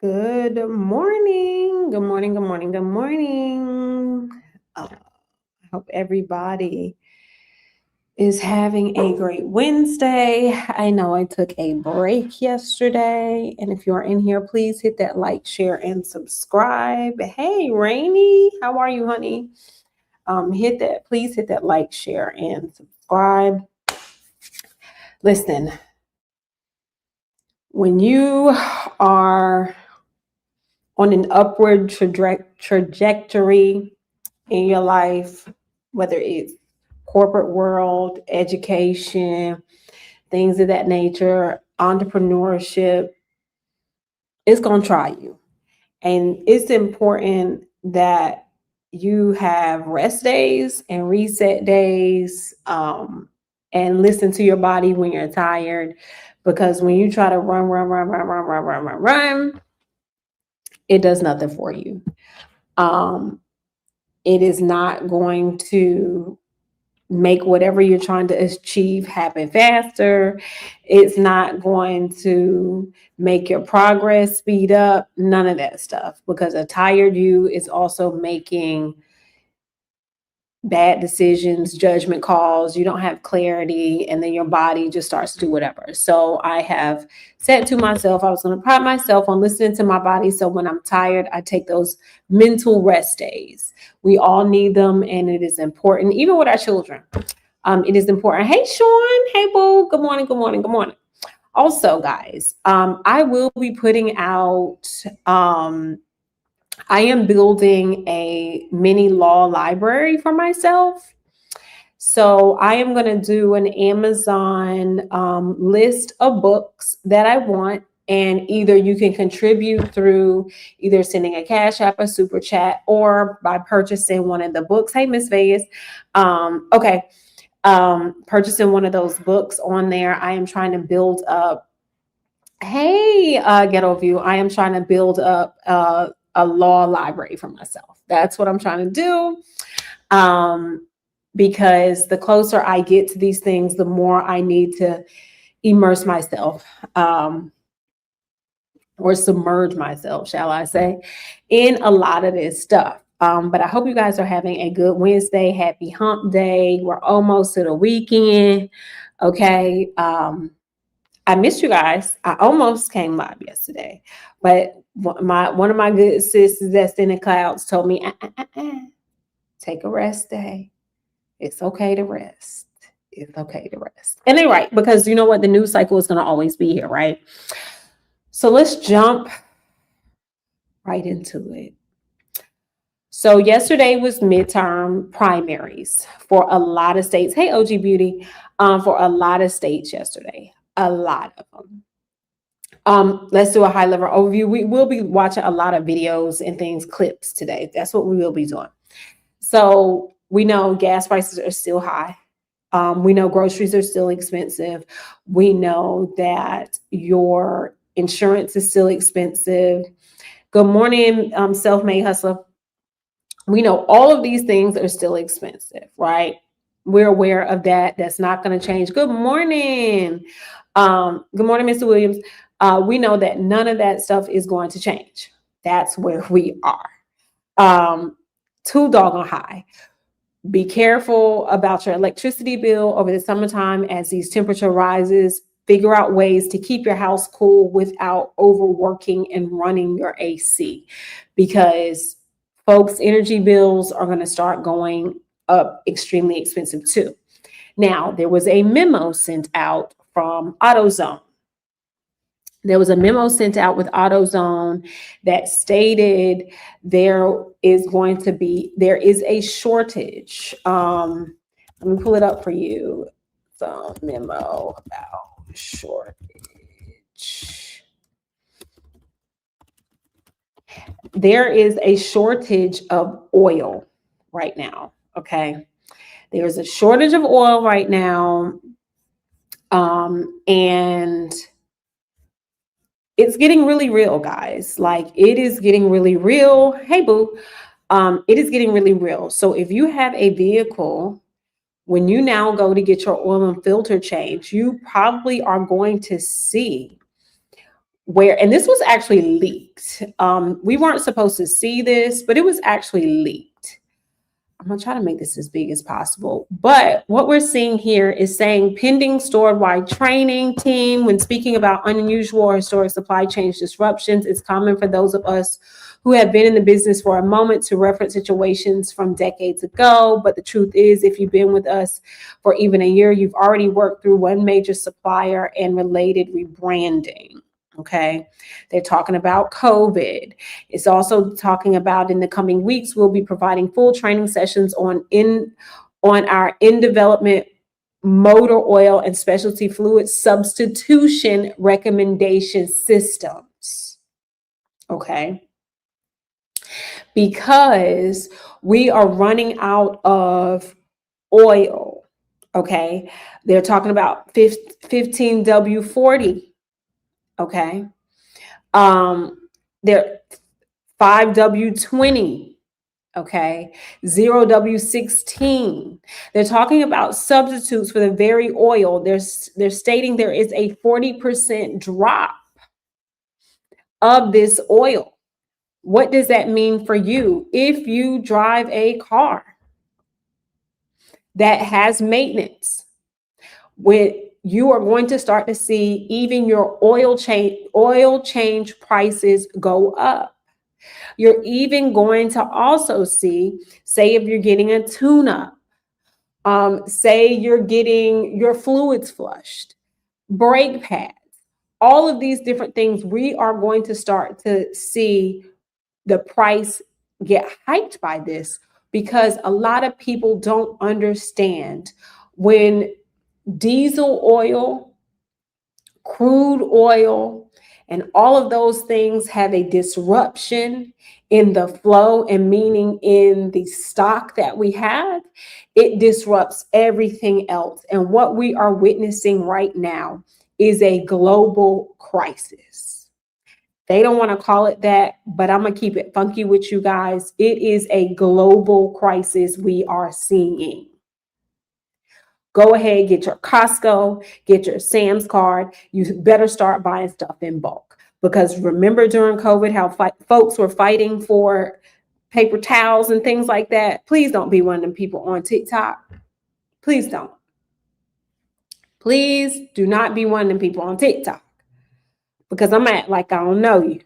Good morning. Good morning. Good morning. Good morning. I hope everybody is having a great Wednesday. I know I took a break yesterday. And if you're in here, please hit that like, share, and subscribe. Hey, Rainy, how are you, honey? Please hit that like, share, and subscribe. Listen, when you are on an upward trajectory in your life, whether it's corporate world, education, things of that nature, entrepreneurship, it's going to try you. And it's important that you have rest days and reset days, and listen to your body when you're tired. Because when you try to run, it does nothing for you. It is not going to make whatever you're trying to achieve happen faster. It's not going to make your progress speed up. None of that stuff, because a tired you is also making bad decisions, judgment calls. You don't have clarity, and then your body just starts to do whatever. So I have said to myself, I was going to pride myself on listening to my body. So when I'm tired, I take those mental rest days. We all need them, and it is important, even with our children. It is important. Hey, Sean. Hey, Boo. Good morning. Good morning. Good morning. Also, guys, I will be putting out, I am building a mini law library for myself. So I am going to do an Amazon list of books that I want. And either you can contribute through either sending a Cash App, a Super Chat, or by purchasing one of the books. Hey, Miss Vegas. Okay. Purchasing one of those books on there. I am trying to build up. Hey, Ghetto View. I am trying to build up a law library for myself. That's what I'm trying to do. Because the closer I get to these things, the more I need to immerse myself, or submerge myself, shall I say, in a lot of this stuff. But I hope you guys are having a good Wednesday. Happy hump day. We're almost to the weekend. Okay. I missed you guys. I almost came live yesterday, but one of my good sisters that's in the clouds told me, take a rest day. It's okay to rest. It's okay to rest. And they're right, because you know what? The news cycle is going to always be here, right? So let's jump right into it. So yesterday was midterm primaries for a lot of states. Hey, OG Beauty, for a lot of states yesterday. A lot of them. Let's do a high level overview. We will be watching a lot of videos and things, clips today. That's what we will be doing. So we know gas prices are still high. We know groceries are still expensive. We know that your insurance is still expensive. Good morning, self-made hustler. We know all of these things are still expensive, right? We're aware of that. That's not going to change. Good morning. Good morning, Mr. Williams. We know that none of that stuff is going to change. That's where we are. Too doggone high. Be careful about your electricity bill over the summertime as these temperature rises. Figure out ways to keep your house cool without overworking and running your AC, because folks' energy bills are going to start going up extremely expensive too. Now, there was a memo sent out from AutoZone. There was a memo sent out with AutoZone that stated there is a shortage. Let me pull it up for you. The memo about shortage. There is a shortage of oil right now. Okay. There's a shortage of oil right now. And it's getting really real, guys. Like, it is getting really real. Hey, boo. It is getting really real. So if you have a vehicle, when you now go to get your oil and filter change, you probably are going to see where, and this was actually leaked. We weren't supposed to see this, but it was actually leaked. I'm gonna try to make this as big as possible. But what we're seeing here is saying pending store-wide training team. When speaking about unusual or historic supply chain disruptions, it's common for those of us who have been in the business for a moment to reference situations from decades ago. But the truth is, if you've been with us for even a year, you've already worked through one major supplier and related rebranding. Okay. They're talking about COVID. It's also talking about, in the coming weeks, we'll be providing full training sessions on our in development motor oil and specialty fluid substitution recommendation systems. Okay. Because we are running out of oil. Okay. They're talking about 15W40. Okay. They're 5W20. Okay. 0W16. They're talking about substitutes for the very oil. They're stating there is a 40% drop of this oil. What does that mean for you? If you drive a car that has maintenance, when you are going to start to see even your oil change prices go up. You're even going to also see, say, if you're getting a tune-up, say you're getting your fluids flushed, brake pads, all of these different things, we are going to start to see the price get hiked by this, because a lot of people don't understand when diesel oil, crude oil, and all of those things have a disruption in the flow, and meaning in the stock that we have, it disrupts everything else. And what we are witnessing right now is a global crisis. They don't want to call it that, but I'm going to keep it funky with you guys. It is a global crisis we are seeing. Go ahead, get your Costco, get your Sam's card. You better start buying stuff in bulk, because remember during COVID how folks were fighting for paper towels and things like that. Please don't be one of them people on TikTok. Please don't. Please do not be one of them people on TikTok, because I'm act like I don't know you.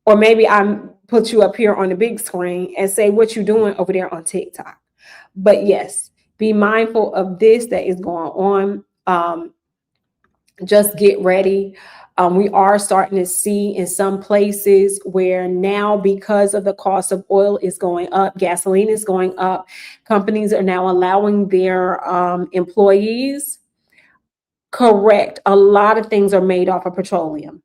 Or maybe I'm put you up here on the big screen and say what you doing over there on TikTok. But yes, be mindful of this that is going on. Just get ready. We are starting to see in some places where now, because of the cost of oil is going up, gasoline is going up, companies are now allowing their employees, correct, a lot of things are made off of petroleum.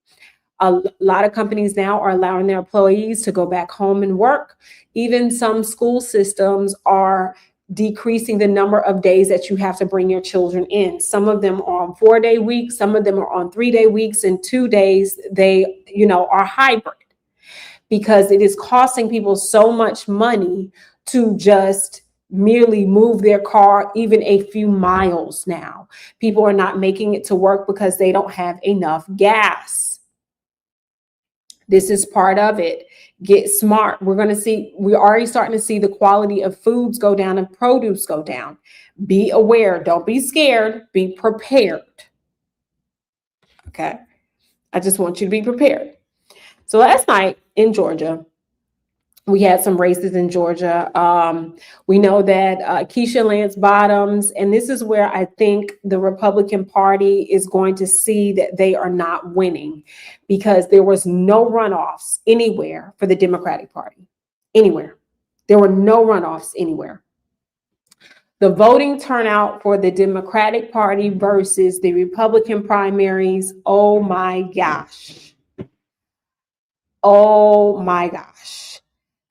A lot of companies now are allowing their employees to go back home and work. Even some school systems are decreasing the number of days that you have to bring your children in. Some of them are on 4-day weeks, some of them are on 3-day weeks, and 2 days they, are hybrid, because it is costing people so much money to just merely move their car even a few miles now. People are not making it to work because they don't have enough gas. This is part of it. Get smart. We're already starting to see the quality of foods go down and produce go down. Be aware. Don't be scared. Be prepared. Okay. I just want you to be prepared. So last night in Georgia, we had some races in Georgia. We know that Keisha Lance Bottoms, and this is where I think the Republican Party is going to see that they are not winning, because there was no runoffs anywhere for the Democratic Party. Anywhere. There were no runoffs anywhere. The voting turnout for the Democratic Party versus the Republican primaries, oh my gosh. Oh my gosh.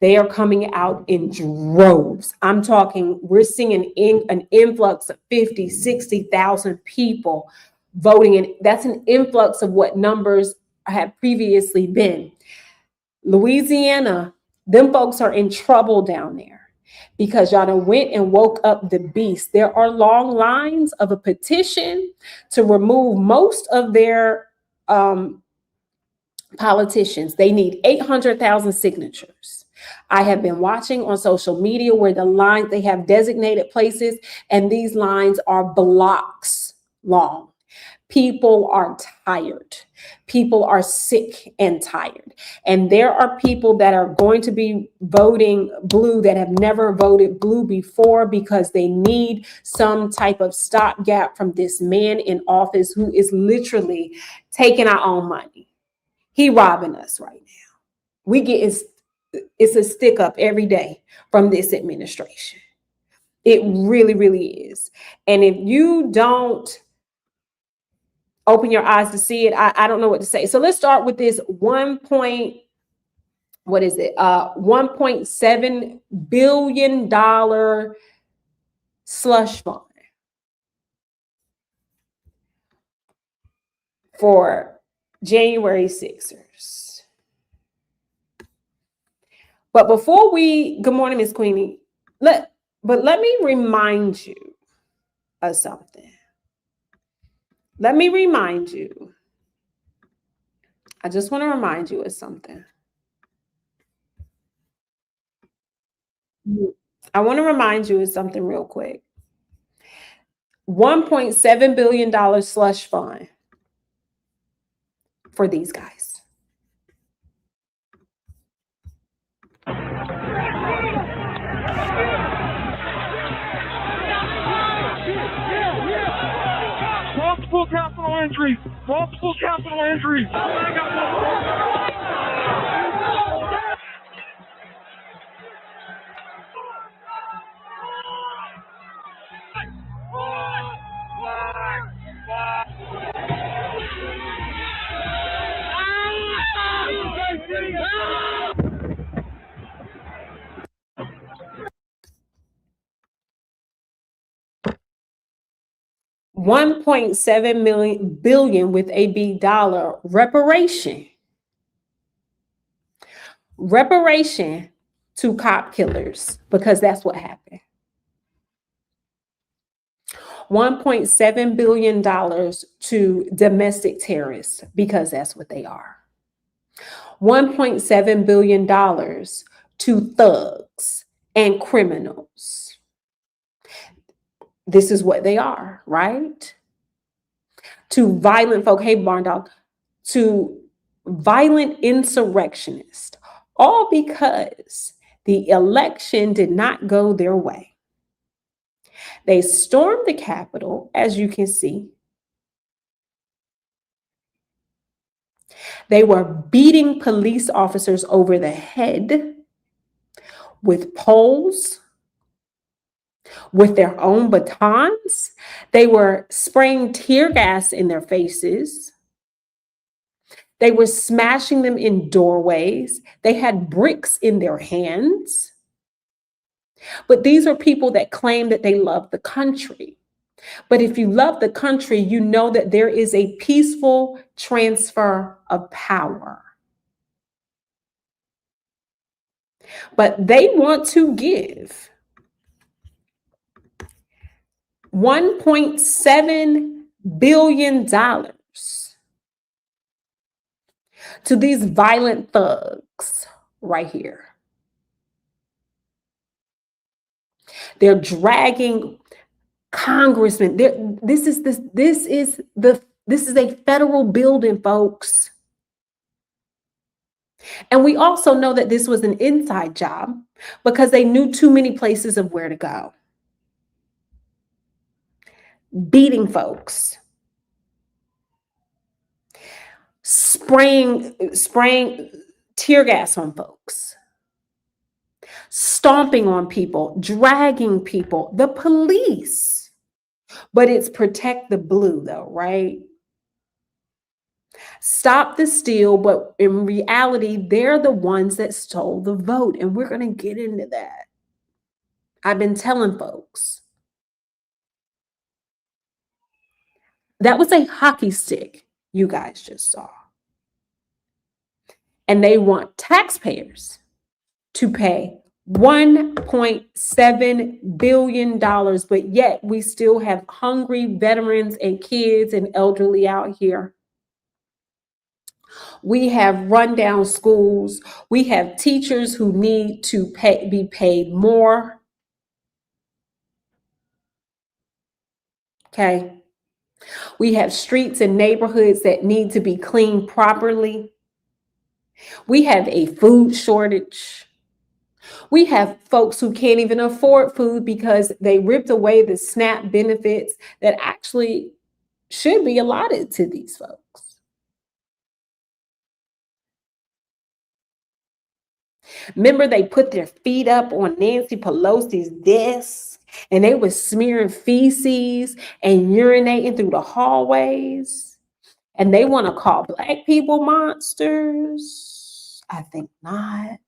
They are coming out in droves. I'm talking, we're seeing an influx of 50, 60,000 people voting. And that's an influx of what numbers have previously been. Louisiana, them folks are in trouble down there because y'all done went and woke up the beast. There are long lines of a petition to remove most of their politicians. They need 800,000 signatures. I have been watching on social media where the lines, they have designated places, and these lines are blocks long. People are tired. People are sick and tired. And there are people that are going to be voting blue that have never voted blue before because they need some type of stopgap from this man in office who is literally taking our own money. He robbing us right now. We get it's a stick up every day from this administration. It really, really is. And if you don't open your eyes to see it, I don't know what to say. So let's start with this $1.7 billion slush fund for January 6ers. But before good morning, Miss Queenie. Let me remind you of something. Let me remind you. I just want to remind you of something. I want to remind you of something real quick. $1.7 billion slush fund for these guys. Multiple capital injuries. Multiple capital injuries. $1.7 billion with a B dollar reparation to cop killers, because that's what happened. $1.7 billion to domestic terrorists, because that's what they are. $1.7 billion to thugs and criminals. This is what they are, right? To violent folk, hey, Barn Dog, to violent insurrectionists, all because the election did not go their way. They stormed the Capitol, as you can see. They were beating police officers over the head with poles, with their own batons. They were spraying tear gas in their faces. They were smashing them in doorways. They had bricks in their hands. But these are people that claim that they love the country. But if you love the country, you know that there is a peaceful transfer of power. But they want to give $1.7 billion to these violent thugs right here. They're dragging congressmen. This is a federal building, folks. And we also know that this was an inside job because they knew too many places of where to go. Beating folks, spraying tear gas on folks, stomping on people, dragging people, the police. But it's protect the blue though, right? Stop the steal, but in reality, they're the ones that stole the vote. And we're going to get into that. I've been telling folks. That was a hockey stick you guys just saw. And they want taxpayers to pay $1.7 billion, but yet we still have hungry veterans and kids and elderly out here. We have rundown schools. We have teachers who need to be paid more. Okay. We have streets and neighborhoods that need to be cleaned properly. We have a food shortage. We have folks who can't even afford food because they ripped away the SNAP benefits that actually should be allotted to these folks. Remember, they put their feet up on Nancy Pelosi's desk and they were smearing feces and urinating through the hallways. And they want to call Black people monsters? I think not.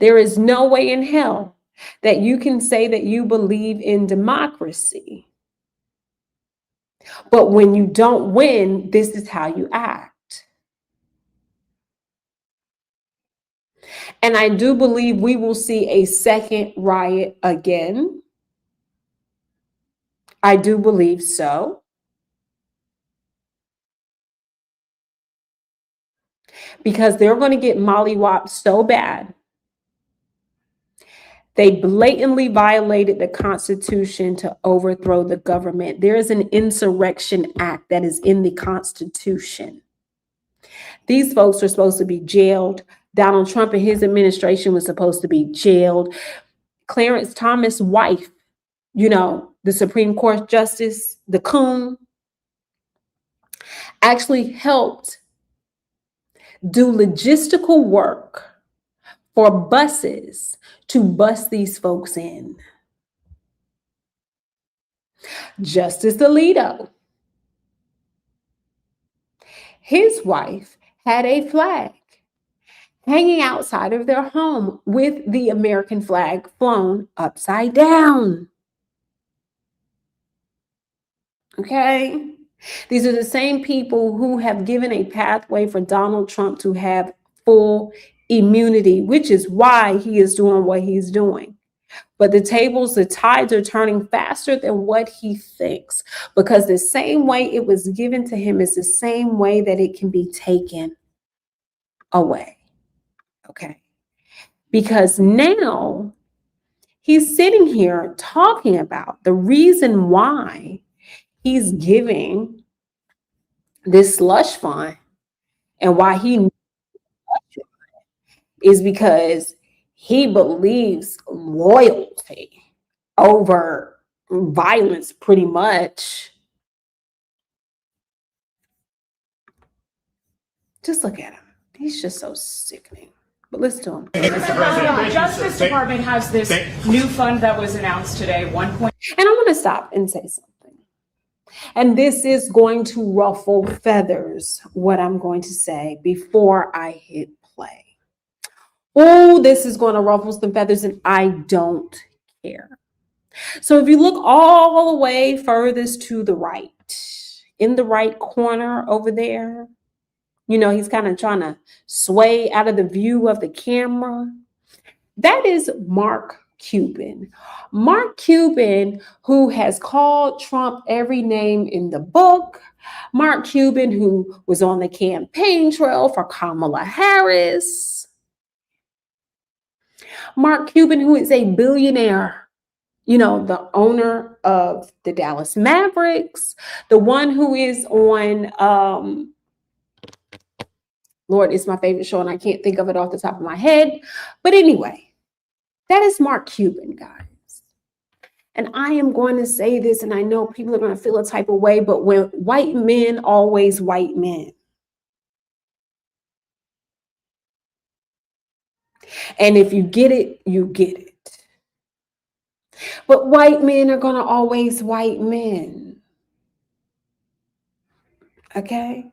There is no way in hell that you can say that you believe in democracy, but when you don't win, this is how you act. And I do believe we will see a second riot again. I do believe so. Because they're going to get mollywopped so bad. They blatantly violated the Constitution to overthrow the government. There is an insurrection act that is in the Constitution. These folks are supposed to be jailed. Donald Trump and his administration was supposed to be jailed. Clarence Thomas' wife, the Supreme Court Justice, the coon, actually helped do logistical work for buses to bus these folks in. Justice Alito, his wife had a flag hanging outside of their home with the American flag flown upside down. Okay? These are the same people who have given a pathway for Donald Trump to have full immunity, which is why he is doing what he's doing. But the tides are turning faster than what he thinks, because the same way it was given to him is the same way that it can be taken away. Okay. Because now he's sitting here talking about the reason why he's giving this slush fund and why he is because he believes loyalty over violence, pretty much. Just look at him. He's just so sickening. But listen to him. The Justice Department has this new fund that was announced today, And I want to stop and say something. And this is going to ruffle feathers, what I'm going to say before I hit play. Oh, this is going to ruffle some feathers, and I don't care. So if you look all the way furthest to the right, in the right corner over there, he's kind of trying to sway out of the view of the camera. That is Mark Cuban. Mark Cuban, who has called Trump every name in the book. Mark Cuban, who was on the campaign trail for Kamala Harris. Mark Cuban, who is a billionaire, the owner of the Dallas Mavericks, the one who is on, Lord, it's my favorite show and I can't think of it off the top of my head. But anyway, that is Mark Cuban, guys. And I am going to say this, and I know people are going to feel a type of way, but when white men, always white men. And if you get it, you get it. But white men are going to always white men. Okay?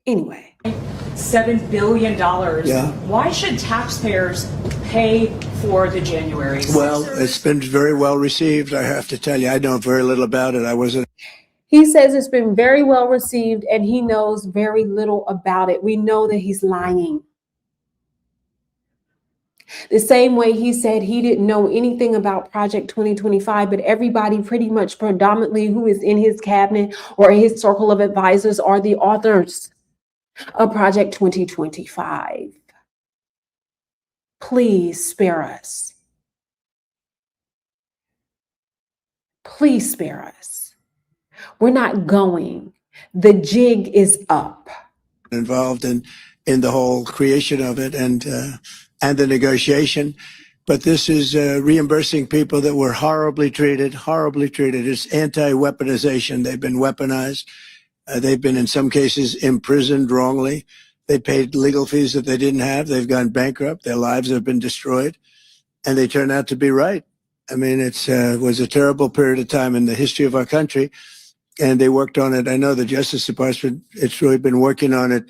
Anyway. $7 billion. Yeah. Why should taxpayers pay for the January 6th? Well, it's been very well received. I have to tell you, I know very little about it. I wasn't. He says it's been very well received and he knows very little about it. We know that he's lying. The same way he said he didn't know anything about Project 2025, but everybody pretty much predominantly who is in his cabinet or his circle of advisors are the authors of Project 2025. Please spare us. Please spare us. We're not going. The jig is up. Involved in the whole creation of it and the negotiation. But this is reimbursing people that were horribly treated, horribly treated. It's anti-weaponization. They've been weaponized. They've been, in some cases, imprisoned wrongly. They paid legal fees that they didn't have. They've gone bankrupt. Their lives have been destroyed. And they turn out to be right. I mean, it was a terrible period of time in the history of our country. And they worked on it. I know the Justice Department, it's really been working on it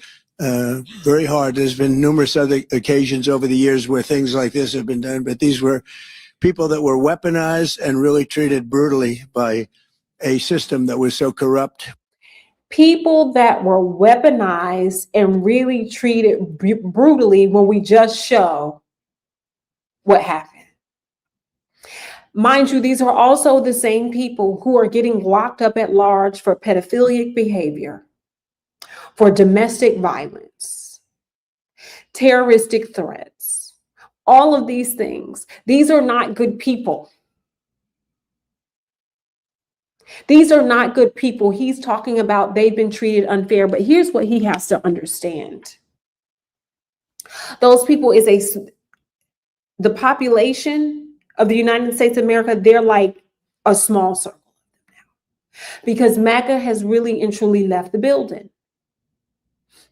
very hard. There's been numerous other occasions over the years where things like this have been done, but these were people that were weaponized and really treated brutally by a system that was so corrupt. People that were weaponized and really treated brutally when we just show what happened. Mind you, these are also the same people who are getting locked up at large for pedophilic behavior, for domestic violence, terroristic threats, all of these things. These are not good people. These are not good people. He's talking about they've been treated unfair, but here's what he has to understand. Those people is the population of the United States of America, they're like a small circle now because MAGA has really and truly left the building.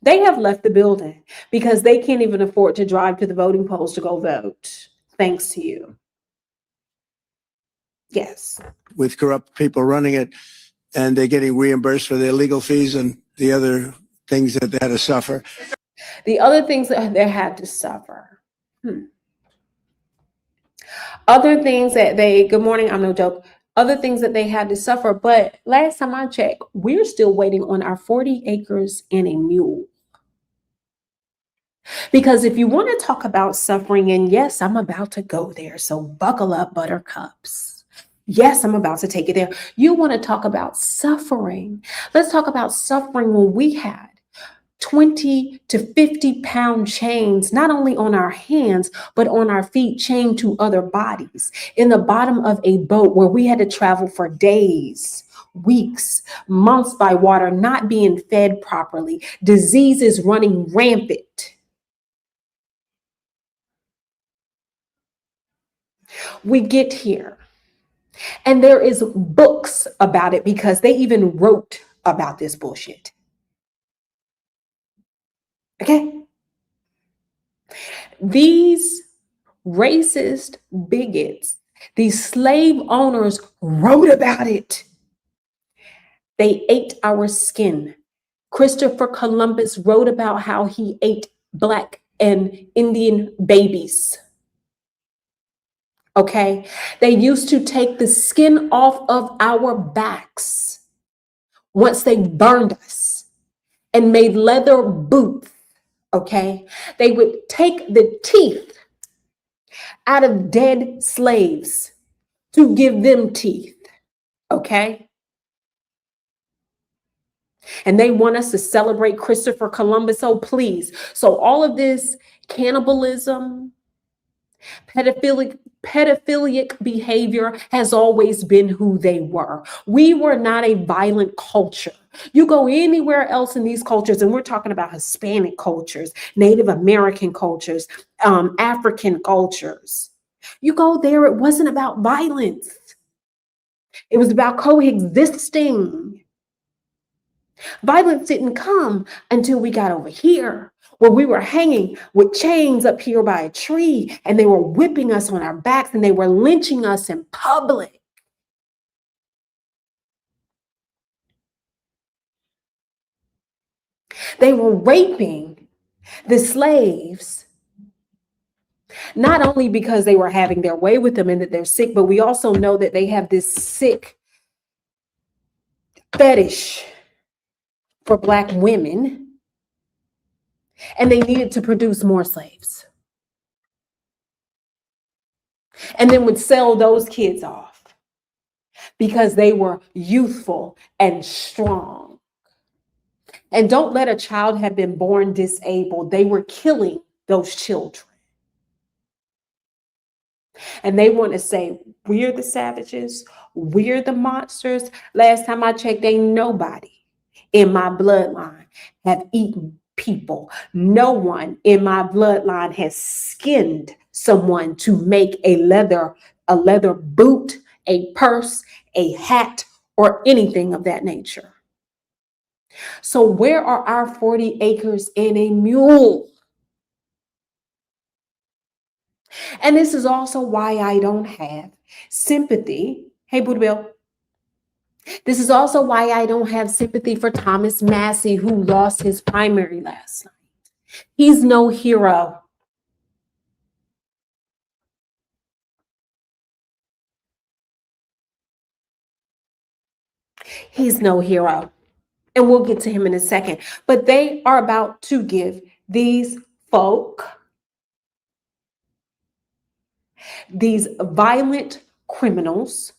They have left the building because they can't even afford to drive to the voting polls to go vote. Thanks to you. Yes. With corrupt people running it, and they're getting reimbursed for their legal fees and the other things that they had to suffer. The other things that they had to suffer. Other things that good morning, I'm no joke. Other things that they had to suffer. But last time I checked, we're still waiting on our 40 acres and a mule. Because if you want to talk about suffering, and yes, I'm about to go there. So buckle up, buttercups. Yes, I'm about to take it there. You want to talk about suffering. Let's talk about suffering when we had 20 to 50 pound chains, not only on our hands, but on our feet, chained to other bodies in the bottom of a boat where we had to travel for days, weeks, months by water, not being fed properly, diseases running rampant. We get here and there is books about it because they even wrote about this bullshit. Okay. These racist bigots, these slave owners wrote about it. They ate our skin. Christopher Columbus wrote about how he ate Black and Indian babies. Okay. They used to take the skin off of our backs once they burned us and made leather boots. Okay, they would take the teeth out of dead slaves to give them teeth. Okay, and they want us to celebrate Christopher Columbus. So please, so all of this cannibalism, pedophilic behavior has always been who they were. We were not a violent culture. You go anywhere else in these cultures, and we're talking about Hispanic cultures, Native American cultures, African cultures. You go there, it wasn't about violence. It was about coexisting. Violence didn't come until we got over here, where we were hanging with chains up here by a tree, and they were whipping us on our backs, and they were lynching us in public. They were raping the slaves, not only because they were having their way with them and that they're sick, but we also know that they have this sick fetish for Black women, and they needed to produce more slaves, and then would sell those kids off because they were youthful and strong. And don't let a child have been born disabled. They were killing those children. And they want to say, we're the savages, we're the monsters. Last time I checked, ain't nobody in my bloodline have eaten people. No one in my bloodline has skinned someone to make a leather boot, a purse, a hat, or anything of that nature. So where are our 40 acres and a mule? And this is also why I don't have sympathy. Hey, Buddha Bill. This is also why I don't have sympathy for Thomas Massey, who lost his primary last night. He's no hero. He's no hero. And we'll get to him in a second. But they are about to give these folk, these violent criminals,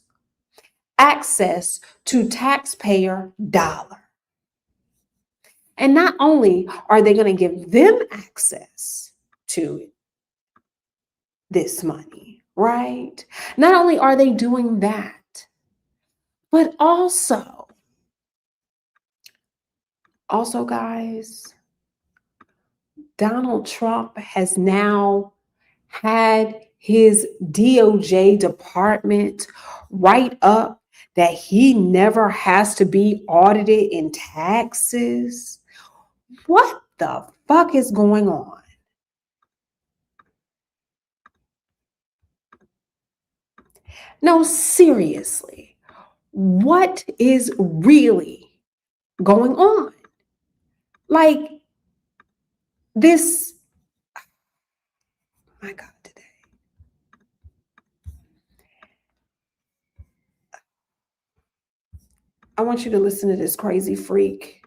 access to taxpayer dollar. And not only are they going to give them access to this money, right? Not only are they doing that, but also guys, Donald Trump has now had his DOJ department write up that he never has to be audited in taxes. What the fuck is going on? No, seriously, what is really going on? Like this, my God, today. I want you to listen to this crazy freak.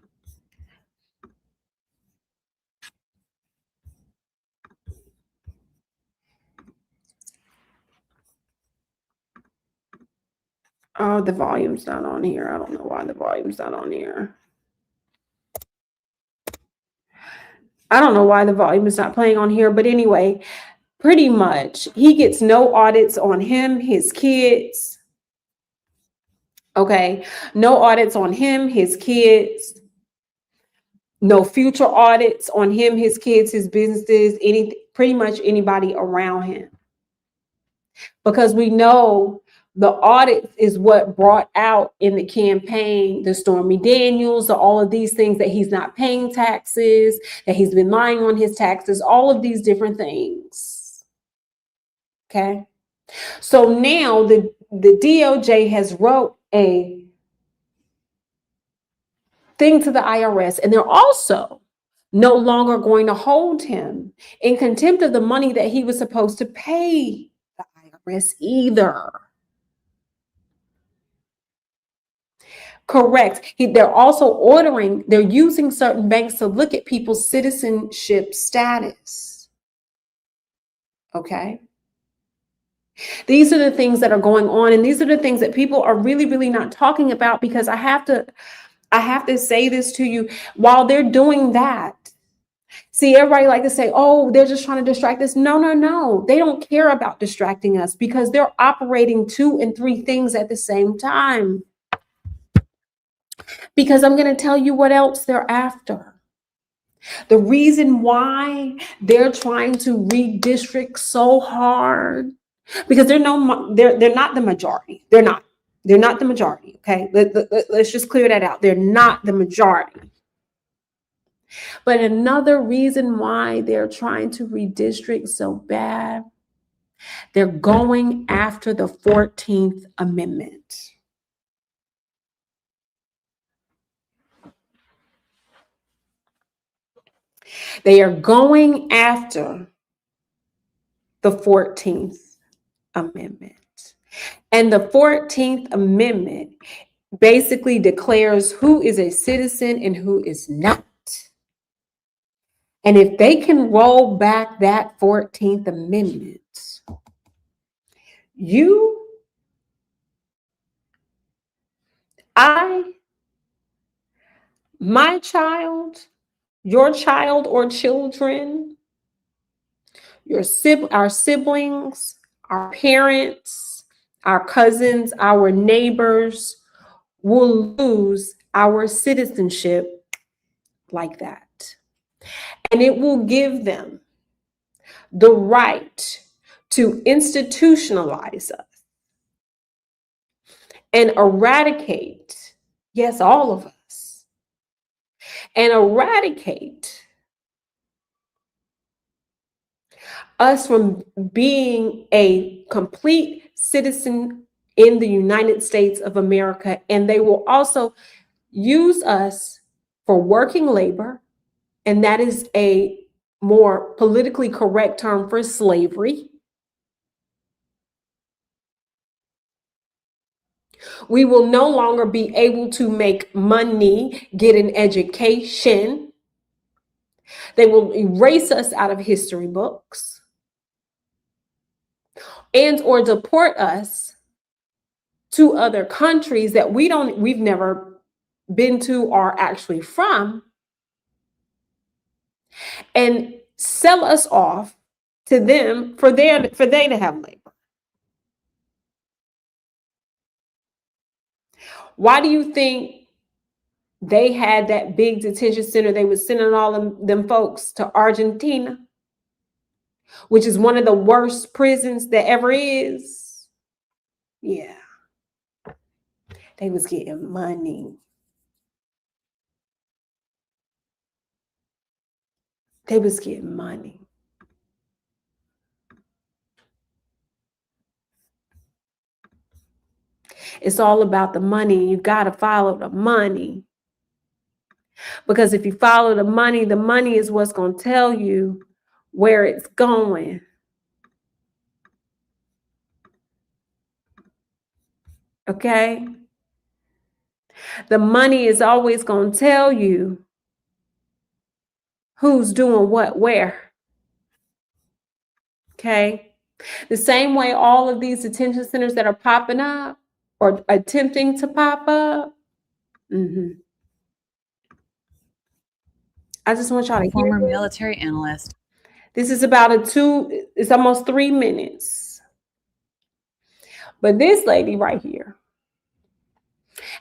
Oh, the volume's not on here. I don't know why the volume's not on here. I don't know why the volume is not playing on here, but anyway, pretty much he gets no audits on him, his kids. Okay, no audits on him, his kids. No future audits on him, his kids, his businesses, pretty much anybody around him. Because we know the audit is what brought out in the campaign the Stormy Daniels, all of these things, that he's not paying taxes, that he's been lying on his taxes, all of these different things. Okay. So now the DOJ has wrote a thing to the IRS, and they're also no longer going to hold him in contempt of the money that he was supposed to pay the IRS either. Correct. They're also they're using certain banks to look at people's citizenship status. Okay. These are the things that are going on, and these are the things that people are really, really not talking about, because I have to say this to you. While they're doing that, see, everybody like to say, oh, they're just trying to distract us. No. They don't care about distracting us, because they're operating 2 and 3 things at the same time. Because I'm going to tell you what else they're after. The reason why they're trying to redistrict so hard, because they're not the majority. They're not. They're not the majority, okay? Let's just clear that out. They're not the majority. But another reason why they're trying to redistrict so bad, they're going after the 14th Amendment. They are going after the 14th Amendment. And the 14th Amendment basically declares who is a citizen and who is not. And if they can roll back that 14th Amendment, my child, your child or children, our siblings, our parents, our cousins, our neighbors will lose our citizenship like that. And it will give them the right to institutionalize us and eradicate, yes, all of us, and eradicate us from being a complete citizen in the United States of America. And they will also use us for working labor, and that is a more politically correct term for slavery. We will no longer be able to make money, get an education. They will erase us out of history books and or deport us to other countries that we've never been to or actually from, and sell us off to them for they to have labor. Why do you think they had that big detention center? They were sending all them folks to Argentina, which is one of the worst prisons that ever is. Yeah. They was getting money. They was getting money. It's all about the money. You got to follow the money. Because if you follow the money is what's going to tell you where it's going. Okay? The money is always going to tell you who's doing what where. Okay? The same way all of these detention centers that are popping up or attempting to pop up. I just want y'all to hear Former this. military analyst. This is about it's almost 3 minutes. But this lady right here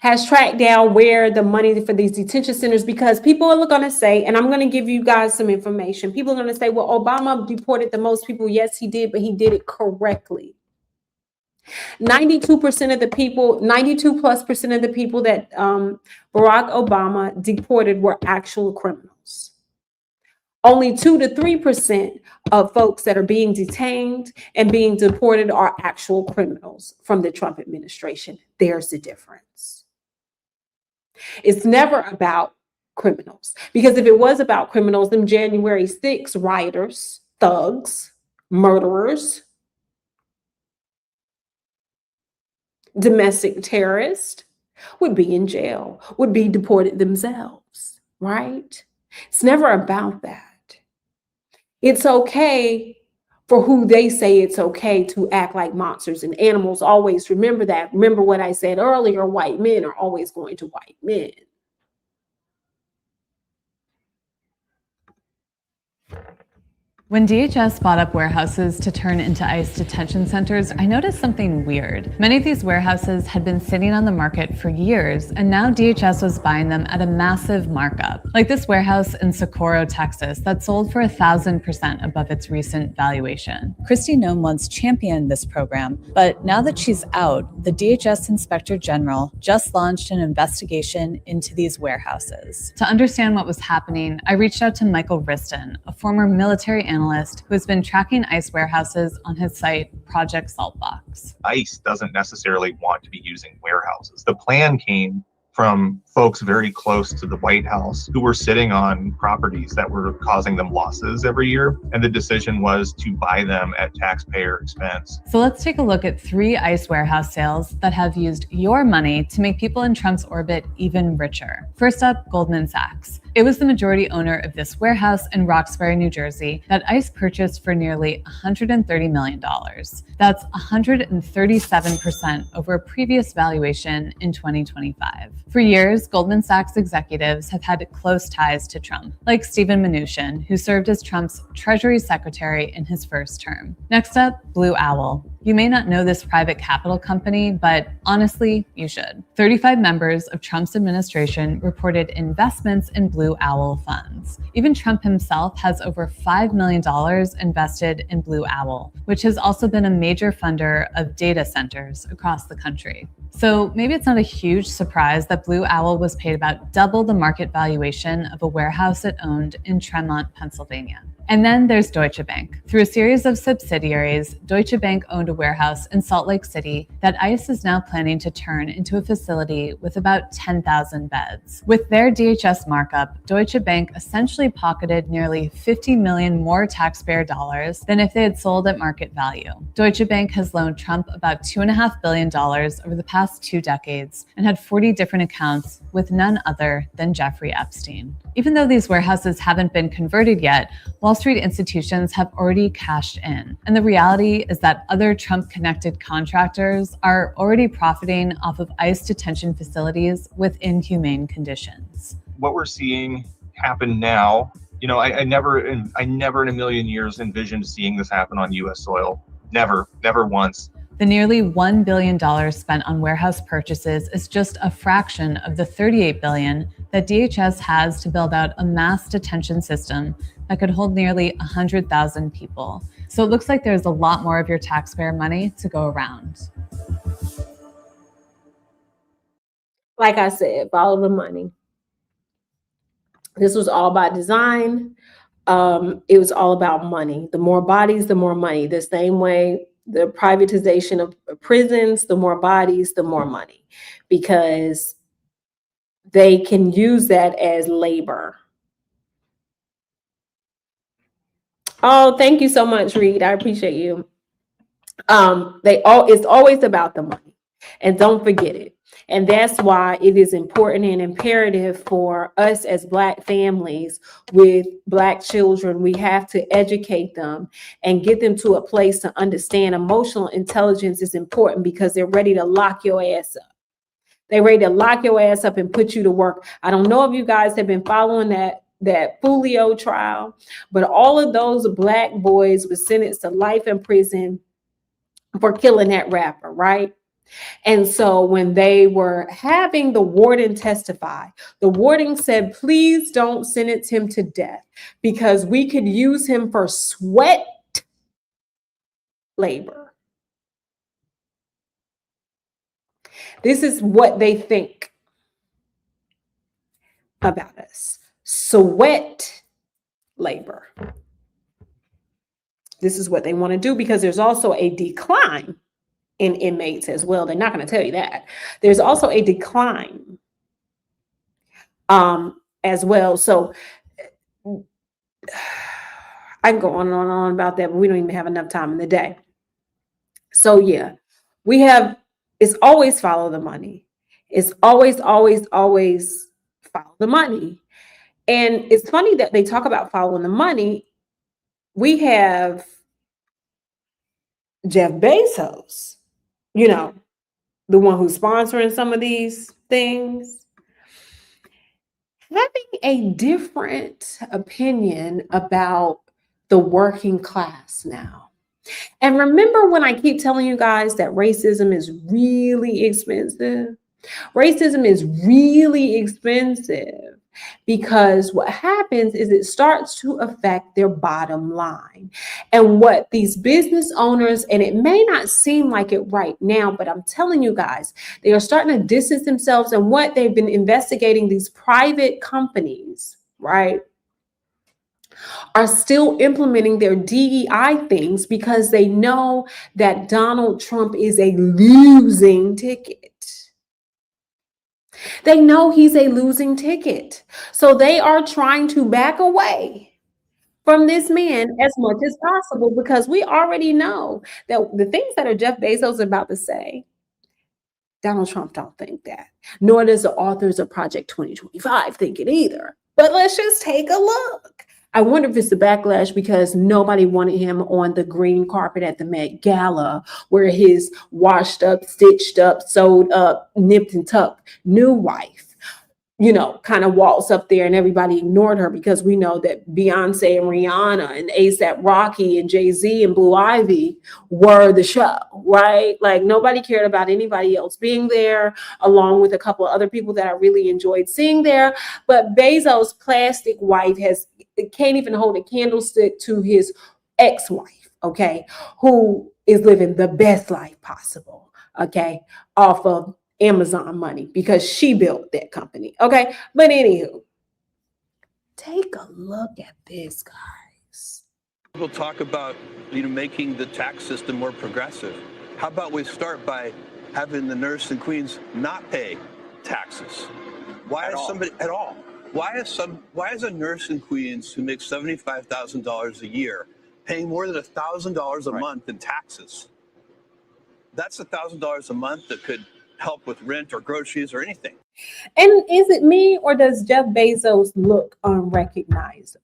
has tracked down where the money for these detention centers, because people are going to say, and I'm going to give you guys some information. People are going to say, well, Obama deported the most people. Yes, he did, but he did it correctly. 92% of the people, 92+% of the people that Barack Obama deported were actual criminals. Only 2 to 3% of folks that are being detained and being deported are actual criminals from the Trump administration. There's the difference. It's never about criminals, because if it was about criminals, them January 6 rioters, thugs, murderers, domestic terrorists would be in jail, would be deported themselves, right? It's never about that. It's okay for who they say it's okay to act like monsters and animals. Always remember that. Remember what I said earlier, white men are always going to white men. When DHS bought up warehouses to turn into ICE detention centers, I noticed something weird. Many of these warehouses had been sitting on the market for years, and now DHS was buying them at a massive markup. Like this warehouse in Socorro, Texas, that sold for 1,000% above its recent valuation. Kristi Noem once championed this program, but now that she's out, the DHS Inspector General just launched an investigation into these warehouses. To understand what was happening, I reached out to Michael Riston, a former military analyst who has been tracking ICE warehouses on his site, Project Saltbox. ICE doesn't necessarily want to be using warehouses. The plan came from folks very close to the White House who were sitting on properties that were causing them losses every year. And the decision was to buy them at taxpayer expense. So let's take a look at 3 ICE warehouse sales that have used your money to make people in Trump's orbit even richer. First up, Goldman Sachs. It was the majority owner of this warehouse in Roxbury, New Jersey, that ICE purchased for nearly $130 million. That's 137% over a previous valuation in 2025. For years, Goldman Sachs executives have had close ties to Trump, like Steven Mnuchin, who served as Trump's Treasury Secretary in his first term. Next up, Blue Owl. You may not know this private capital company, but honestly, you should. 35 members of Trump's administration reported investments in Blue Owl funds. Even Trump himself has over $5 million invested in Blue Owl, which has also been a major funder of data centers across the country. So maybe it's not a huge surprise that Blue Owl was paid about double the market valuation of a warehouse it owned in Tremont, Pennsylvania. And then there's Deutsche Bank. Through a series of subsidiaries, Deutsche Bank owned a warehouse in Salt Lake City that ICE is now planning to turn into a facility with about 10,000 beds. With their DHS markup, Deutsche Bank essentially pocketed nearly 50 million more taxpayer dollars than if they had sold at market value. Deutsche Bank has loaned Trump about $2.5 billion over the past 2 decades and had 40 different accounts with none other than Jeffrey Epstein. Even though these warehouses haven't been converted yet, Wall Street institutions have already cashed in. And the reality is that other Trump-connected contractors are already profiting off of ICE detention facilities with inhumane conditions. What we're seeing happen now, I never in a million years envisioned seeing this happen on U.S. soil. Never once. The nearly $1 billion spent on warehouse purchases is just a fraction of the $38 billion that DHS has to build out a mass detention system that could hold nearly 100,000 people. So it looks like there's a lot more of your taxpayer money to go around. Like I said, follow the money. This was all by design. It was all about money. The more bodies, the more money. The same way the privatization of prisons, the more bodies, the more money, because they can use that as labor. Oh, thank you so much, Reed. I appreciate you. It's always about the money, and don't forget it. And that's why it is important and imperative for us as Black families with Black children. We have to educate them and get them to a place to understand emotional intelligence is important, because they're ready to lock your ass up. They're ready to lock your ass up and put you to work. I don't know if you guys have been following that Fulio trial, but all of those Black boys were sentenced to life in prison for killing that rapper, right? And so when they were having the warden testify, the warden said, please don't sentence him to death, because we could use him for sweat labor. This is what they think about us. Sweat labor. This is what they want to do, because there's also a decline in inmates as well. They're not going to tell you that. There's also a decline as well. So I can go on and on about that, but we don't even have enough time in the day. So yeah, it's always follow the money. It's always follow the money. And it's funny that they talk about following the money. We have Jeff Bezos, the one who's sponsoring some of these things, having a different opinion about the working class now. And remember when I keep telling you guys that racism is really expensive? Racism is really expensive because what happens is it starts to affect their bottom line. And what these business owners, and it may not seem like it right now, but I'm telling you guys, they are starting to distance themselves. And what they've been investigating, these private companies, right, are still implementing their DEI things because they know that Donald Trump is a losing ticket. They know he's a losing ticket. So they are trying to back away from this man as much as possible because we already know that the things that are Jeff Bezos about to say, Donald Trump don't think that, nor does the authors of Project 2025 think it either. But let's just take a look. I wonder if it's the backlash because nobody wanted him on the green carpet at the Met Gala where his washed up, stitched up, sewed up, nipped and tucked new wife, kind of waltz up there and everybody ignored her because we know that Beyonce and Rihanna and A$AP Rocky and Jay-Z and Blue Ivy were the show, right? Like nobody cared about anybody else being there, along with a couple of other people that I really enjoyed seeing there. But Bezos' plastic wife can't even hold a candlestick to his ex-wife, okay, who is living the best life possible, okay, off of Amazon money because she built that company. Okay. But anywho, take a look at this, guys. We'll talk about, making the tax system more progressive. How about we start by having the nurse and queens not pay taxes? Why is somebody at all? Why is a nurse in Queens who makes $75,000 a year paying more than $1,000 a month in taxes? That's $1,000 a month that could help with rent or groceries or anything. And is it me or does Jeff Bezos look unrecognizable?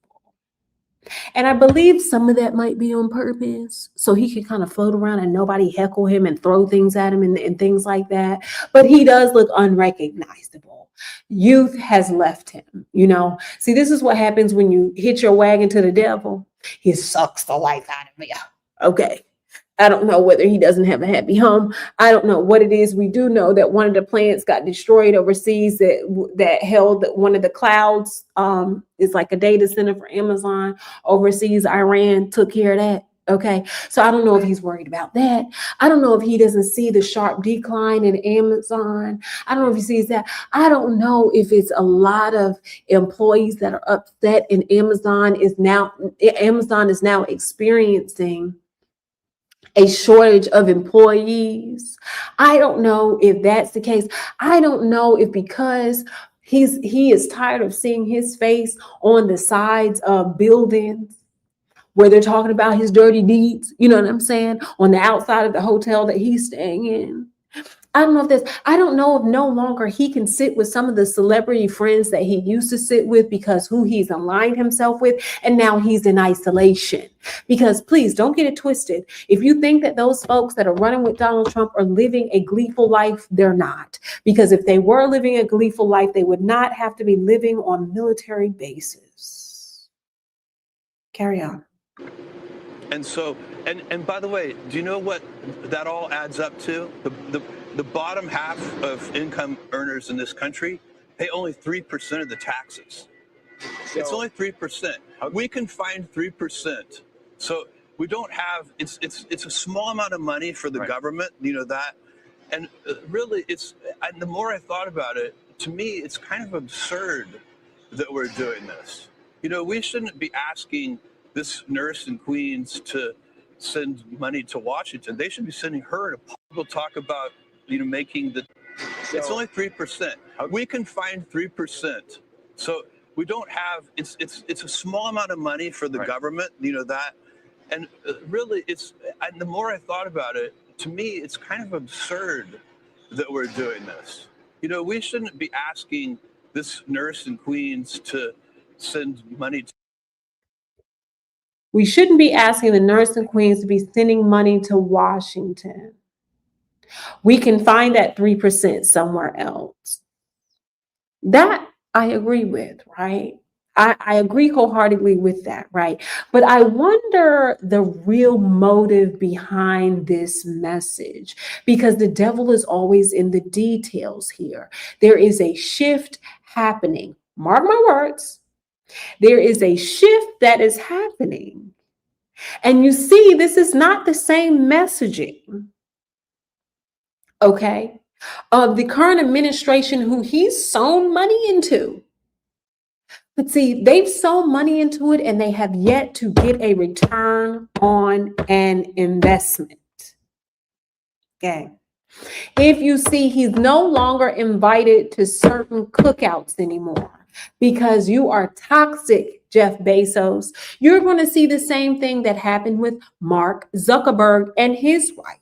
And I believe some of that might be on purpose so he can kind of float around and nobody heckle him and throw things at him and things like that. But he does look unrecognizable. Youth has left him, See, this is what happens when you hit your wagon to the devil. He sucks the life out of you. Okay. I don't know whether he doesn't have a happy home. I don't know what it is. We do know that one of the plants got destroyed overseas that held one of the clouds. It's like a data center for Amazon overseas. Iran took care of that. Okay. So I don't know if he's worried about that. I don't know if he doesn't see the sharp decline in Amazon. I don't know if he sees that. I don't know if it's a lot of employees that are upset and Amazon is now experiencing a shortage of employees. I don't know if that's the case. I don't know if because he is tired of seeing his face on the sides of buildings where they're talking about his dirty deeds, you know what I'm saying, on the outside of the hotel that he's staying in. I don't know if no longer he can sit with some of the celebrity friends that he used to sit with because who he's aligned himself with, and now he's in isolation. Because please don't get it twisted. If you think that those folks that are running with Donald Trump are living a gleeful life, they're not. Because if they were living a gleeful life, they would not have to be living on military bases. Carry on. And so, and by the way, do you know what that all adds up to? The bottom half of income earners in this country pay only 3% of the taxes. It's only 3%. We can find 3%. So we don't have, it's a small amount of money for the government, that. And really, and the more I thought about it, to me, it's kind of absurd that we're doing this. We shouldn't be asking this nurse in Queens to send money to Washington. They should be sending her to. We'll talk about, making the. It's only 3%. We can find 3%. So we don't have. It's a small amount of money for the government, that. And really, and the more I thought about it, to me, it's kind of absurd that we're doing this. We shouldn't be asking this nurse in Queens to send money to. We shouldn't be asking the nurse in Queens to be sending money to Washington. We can find that 3% somewhere else. That I agree with, right? I agree wholeheartedly with that, right? But I wonder the real motive behind this message, because the devil is always in the details here. There is a shift happening. Mark my words. There is a shift that is happening. And you see, this is not the same messaging, okay, of the current administration who he's sown money into. But see, they've sown money into it and they have yet to get a return on an investment. Okay. If you see, he's no longer invited to certain cookouts anymore because you are toxic, Jeff Bezos. You're going to see the same thing that happened with Mark Zuckerberg and his wife.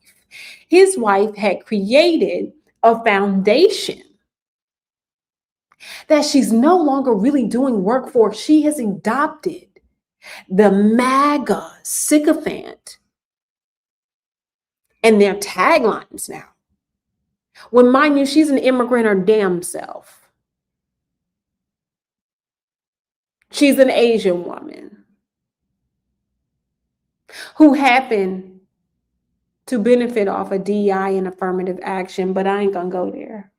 His wife had created a foundation that she's no longer really doing work for. She has adopted the MAGA sycophant and their taglines now. When, mind you, she's an immigrant her damn self. She's an Asian woman who happened to benefit off of DEI and affirmative action, but I ain't gonna go there.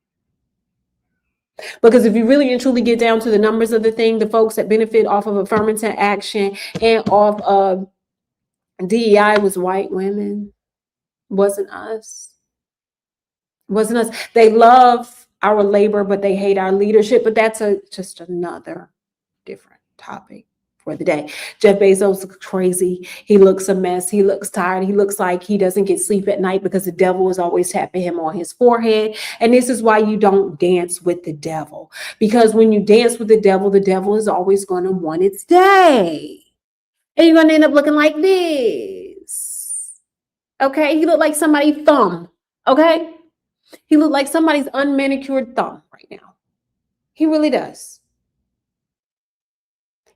Because if you really and truly get down to the numbers of the thing, the folks that benefit off of affirmative action and off of DEI was white women. Wasn't us. Wasn't us. They love our labor, but they hate our leadership. But that's just another different topic for the day. Jeff Bezos looks crazy. He looks a mess. He looks tired. He looks like he doesn't get sleep at night because the devil is always tapping him on his forehead. And this is why you don't dance with the devil. Because when you dance with the devil is always going to want its day. And you're going to end up looking like this. Okay? He looked like somebody's thumb. Okay? He looked like somebody's unmanicured thumb right now. He really does.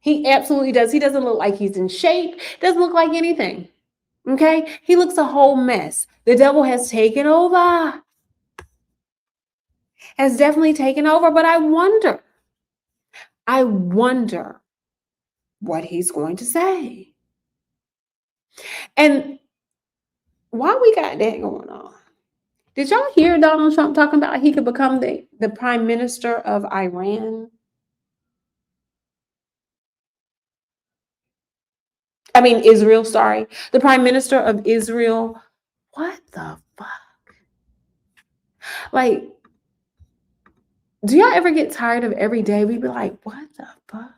He absolutely does. He doesn't look like he's in shape. Doesn't look like anything. Okay? He looks a whole mess. The devil has taken over. Has definitely taken over. But I wonder what he's going to say. And while we got that going on, did y'all hear Donald Trump talking about he could become the prime minister of Iran? I mean, Israel, sorry. The prime minister of Israel. What the fuck? Like, do y'all ever get tired of every day? We be like, what the fuck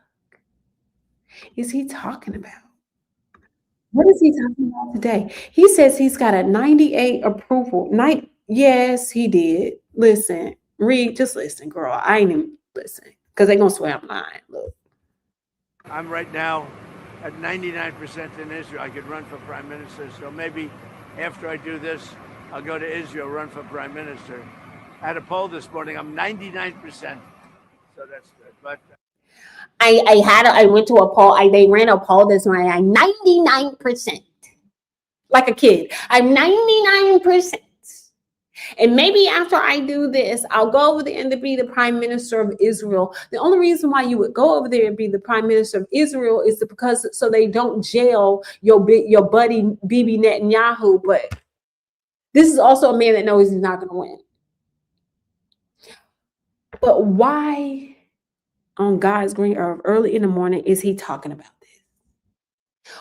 is he talking about? What is he talking about today? He says he's got a 98 approval. Yes, he did. Listen, read, just listen, girl. I ain't even listen because they're going to swear I'm lying. Look. I'm right now at 99% in Israel. I could run for prime minister. So maybe after I do this, I'll go to Israel, run for prime minister. I had a poll this morning. I'm 99%. So that's good. But I went to a poll. They ran a poll this morning. I'm 99%. Like a kid. I'm 99%. And maybe after I do this, I'll go over there and be the prime minister of Israel. The only reason why you would go over there and be the prime minister of Israel is because so they don't jail your buddy Bibi Netanyahu. But this is also a man that knows he's not going to win. But why on God's green earth early in the morning is he talking about this?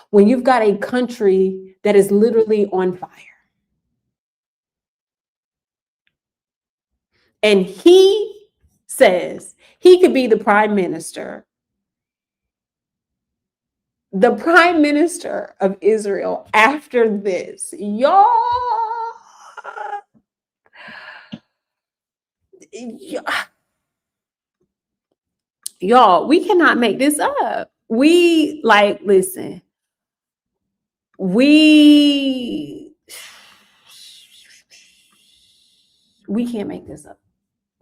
When you've got a country that is literally on fire. And he says he could be the prime minister of Israel after this. Y'all, we cannot make this up. Listen, we can't make this up.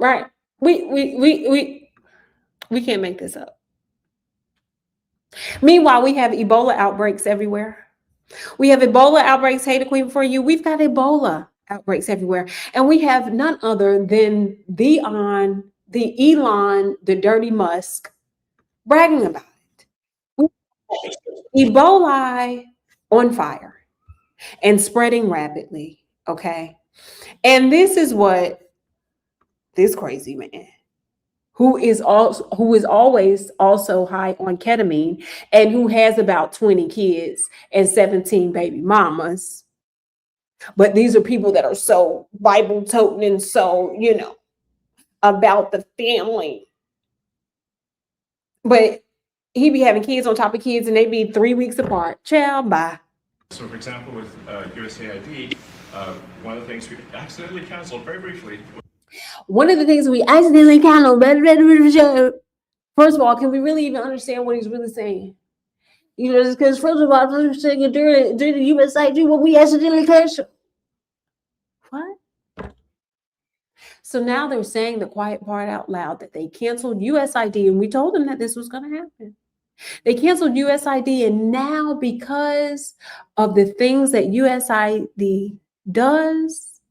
Right. We can't make this up. Meanwhile, we have Ebola outbreaks everywhere. We have Ebola outbreaks. Hey, the Queen for you. We've got Ebola outbreaks everywhere. And we have none other than the Elon, the Dirty Musk, bragging about it. Ebola on fire and spreading rapidly. Okay. And this is what this crazy man, who is always also high on ketamine and who has about 20 kids and 17 baby mamas. But these are people that are so Bible toting and so, about the family. But he be having kids on top of kids and they be 3 weeks apart. Child, bye. So, for example, with USAID, one of the things we accidentally canceled very briefly. One of the things we accidentally canceled. First of all, can we really even understand what he's really saying? Because first of all, during the USAID, what we accidentally canceled. What? So now they're saying the quiet part out loud that they canceled USAID, and we told them that this was going to happen. They canceled USAID, and now because of the things that USAID does,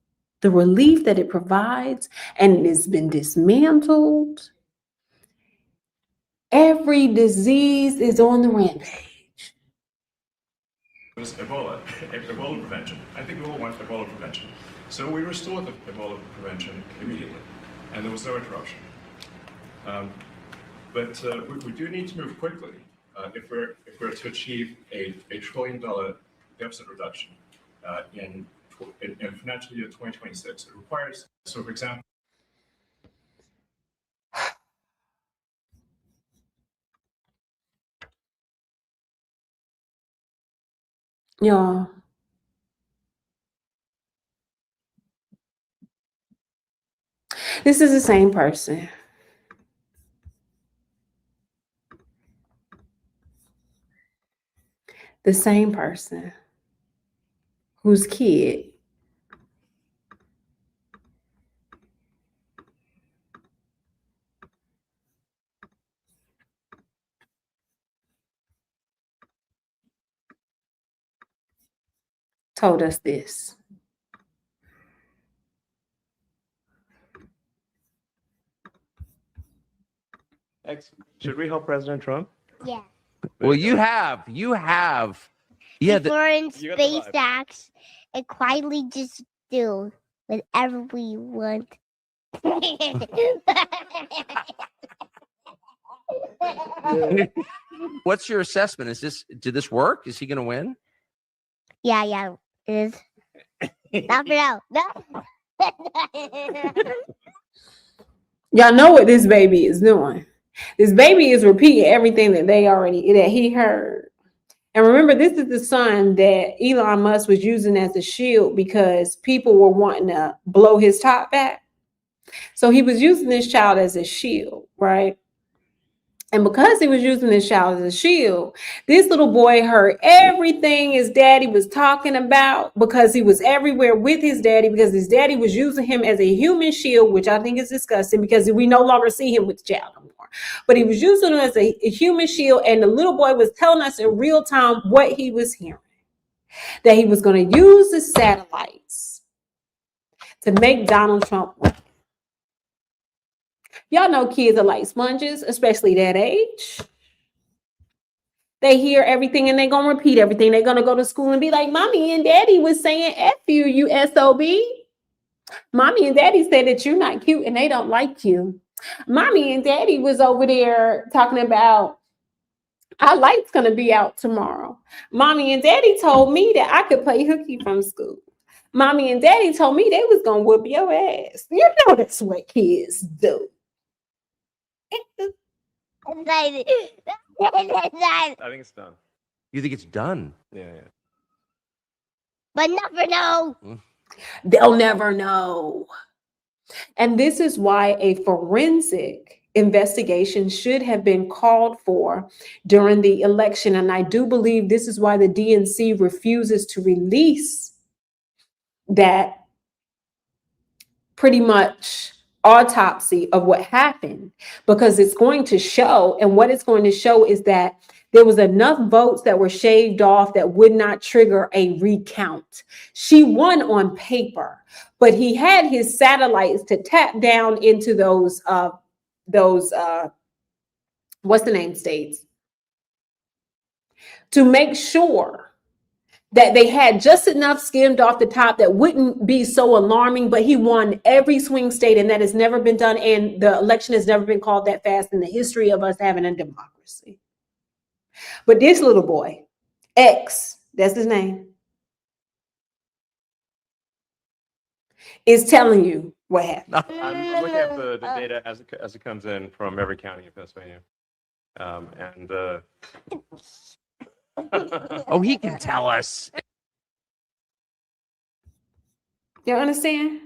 the relief that it provides, and it has been dismantled, every disease is on the rampage. It was Ebola prevention. I think we all want Ebola prevention. So we restored the Ebola prevention immediately, and there was no interruption. But we do need to move quickly if we're to achieve a $1 trillion deficit reduction in financial year 2026. It requires, so for example. Yeah. This is the same person. The same person whose kid told us this. Should we help President Trump? Yeah. Well, you have. Yeah. If we're in space acts and quietly just do whatever we want. What's your assessment? Did this work? Is he going to win? Yeah, it is. Not for now. No. Y'all know what this baby is doing. This baby is repeating everything that he heard. And remember, this is the son that Elon Musk was using as a shield because people were wanting to blow his top back. So he was using this child as a shield, right? And because he was using this child as a shield, this little boy heard everything his daddy was talking about because he was everywhere with his daddy because his daddy was using him as a human shield, which I think is disgusting because we no longer see him with the child anymore. But he was using him as a human shield, and the little boy was telling us in real time what he was hearing. That he was going to use the satellites to make Donald Trump win. Y'all know kids are like sponges, especially that age. They hear everything and they're going to repeat everything. They're going to go to school and be like, Mommy and Daddy was saying F you, you SOB. Mommy and Daddy said that you're not cute and they don't like you. Mommy and Daddy was over there talking about our light's going to be out tomorrow. Mommy and Daddy told me that I could play hooky from school. Mommy and Daddy told me they was going to whoop your ass. You know that's what kids do. I think it's done. You think it's done? Yeah. But never know. They'll never know. And this is why a forensic investigation should have been called for during the election. And I do believe this is why the DNC refuses to release that pretty much autopsy of what happened, because it's going to show, and what it's going to show is that there was enough votes that were shaved off that would not trigger a recount. She won on paper, but he had his satellites to tap down into those what's the name states. to make sure that they had just enough skimmed off the top that wouldn't be so alarming, but he won every swing state, and that has never been done. And the election has never been called that fast in the history of us having a democracy. But this little boy, X, that's his name, is telling you what happened. I'm looking at the data as it comes in from every county in Pennsylvania. Oh, he can tell us. You understand?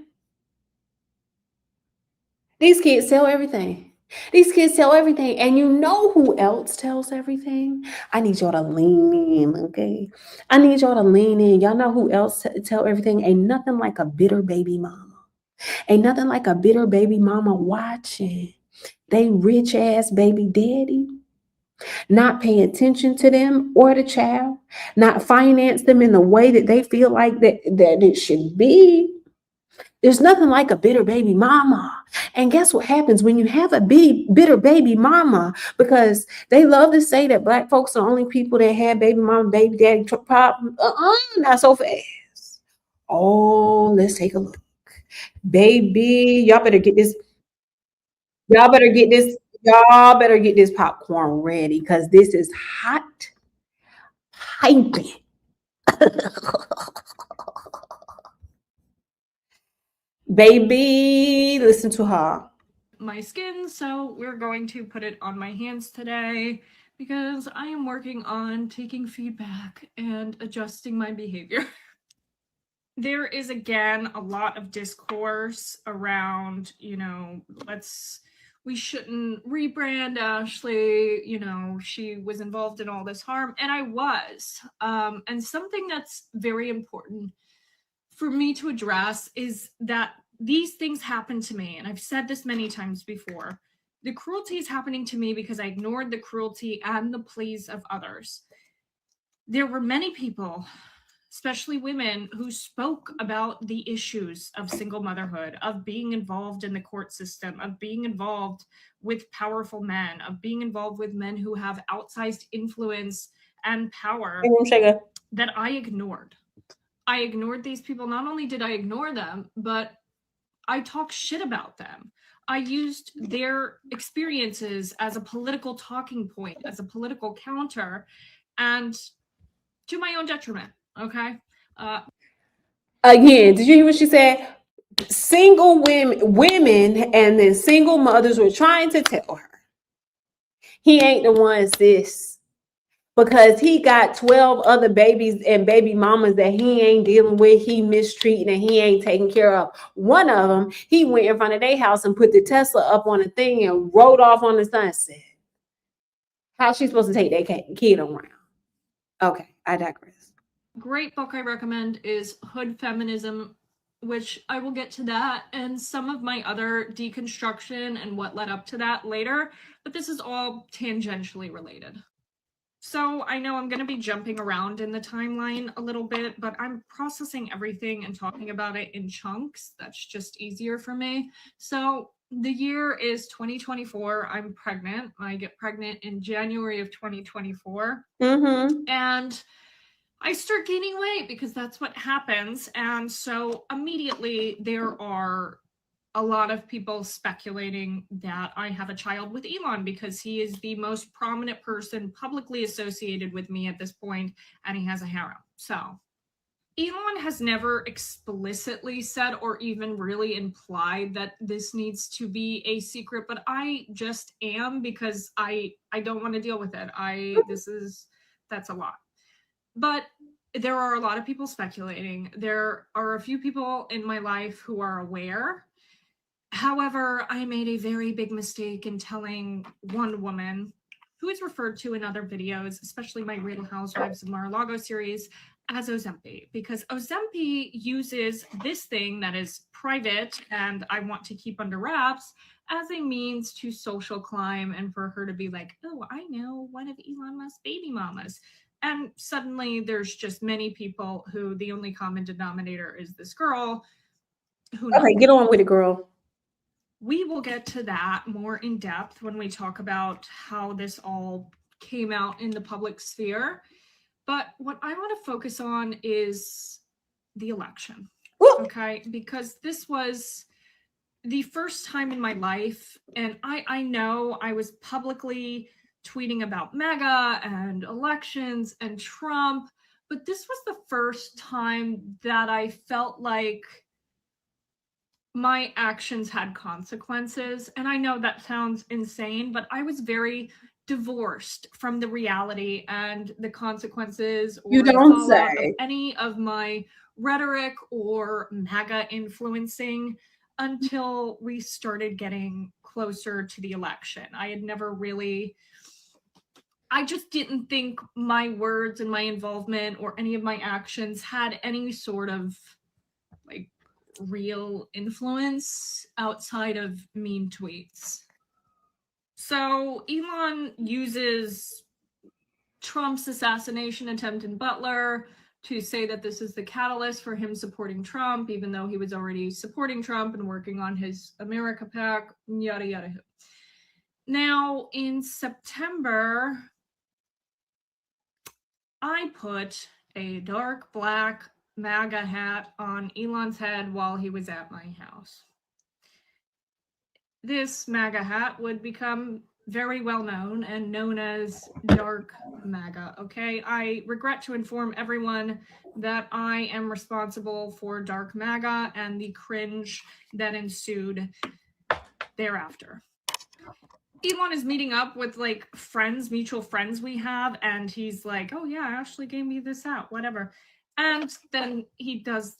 These kids tell everything. These kids tell everything. And you know who else tells everything? I need y'all to lean in, okay? I need y'all to lean in. Y'all know who else tell everything? Ain't nothing like a bitter baby mama. Ain't nothing like a bitter baby mama watching they rich ass baby daddy not pay attention to them or the child, not finance them in the way that they feel like that it should be. There's nothing like a bitter baby mama. And guess what happens when you have a bitter baby mama? Because they love to say that Black folks are the only people that have baby mama, baby daddy problem. Not so fast. Oh, let's take a look. Baby, y'all better get this. Y'all better get this popcorn ready, because this is hot piping. Baby, listen to her. My skin, so we're going to put it on my hands today because I am working on taking feedback and adjusting my behavior. There is, again, a lot of discourse around, we shouldn't rebrand Ashley, she was involved in all this harm, and I was. And something that's very important for me to address is that these things happen to me, and I've said this many times before. The cruelty is happening to me because I ignored the cruelty and the pleas of others. There were many people, especially women, who spoke about the issues of single motherhood, of being involved in the court system, of being involved with powerful men, of being involved with men who have outsized influence and power that I ignored. I ignored these people. Not only did I ignore them, but I talked shit about them. I used their experiences as a political talking point, as a political counter, and to my own detriment. Okay. Again, did you hear what she said? Single women, and then single mothers were trying to tell her he ain't the one, sis, because he got 12 other babies and baby mamas that he ain't dealing with, he mistreating, and he ain't taking care of. One of them, he went in front of their house and put the Tesla up on a thing and rode off on the sunset. How's she supposed to take that kid around? Okay, I digress. Great book I recommend is Hood Feminism, which I will get to that and some of my other deconstruction and what led up to that later, but this is all tangentially related. So I know I'm going to be jumping around in the timeline a little bit, but I'm processing everything and talking about it in chunks. That's just easier for me. So the year is 2024. I'm pregnant. I get pregnant in January of 2024. And I start gaining weight because that's what happens. And so immediately there are a lot of people speculating that I have a child with Elon because he is the most prominent person publicly associated with me at this point, and he has a harem. So Elon has never explicitly said or even really implied that this needs to be a secret, but I just am because I don't want to deal with it. That's a lot. But there are a lot of people speculating. There are a few people in my life who are aware. However, I made a very big mistake in telling one woman, who is referred to in other videos, especially my Real Housewives of Mar-a-Lago series, as Ozempic, because Ozempic uses this thing that is private and I want to keep under wraps as a means to social climb and for her to be like, oh, I know one of Elon Musk's baby mamas. And suddenly there's just many people who the only common denominator is this girl. Okay, get on with it, girl. We will get to that more in depth when we talk about how this all came out in the public sphere. But what I want to focus on is the election. Okay, because this was the first time in my life, and I know I was publicly tweeting about MAGA and elections and Trump, but this was the first time that I felt like my actions had consequences. And I know that sounds insane, but I was very divorced from the reality and the consequences or You the don't fallout say. of any of my rhetoric or MAGA influencing until we started getting closer to the election. I had never really, I just didn't think my words and my involvement or any of my actions had any sort of like real influence outside of meme tweets. So Elon uses Trump's assassination attempt in Butler to say that this is the catalyst for him supporting Trump, even though he was already supporting Trump and working on his America PAC, yada, yada. Now, in September, I put a dark black MAGA hat on Elon's head while he was at my house. This MAGA hat would become very well known and known as dark MAGA, okay? I regret to inform everyone that I am responsible for dark MAGA and the cringe that ensued thereafter. Elon is meeting up with like friends, mutual friends we have, and he's like, oh yeah, Ashley gave me this out, whatever. And then he does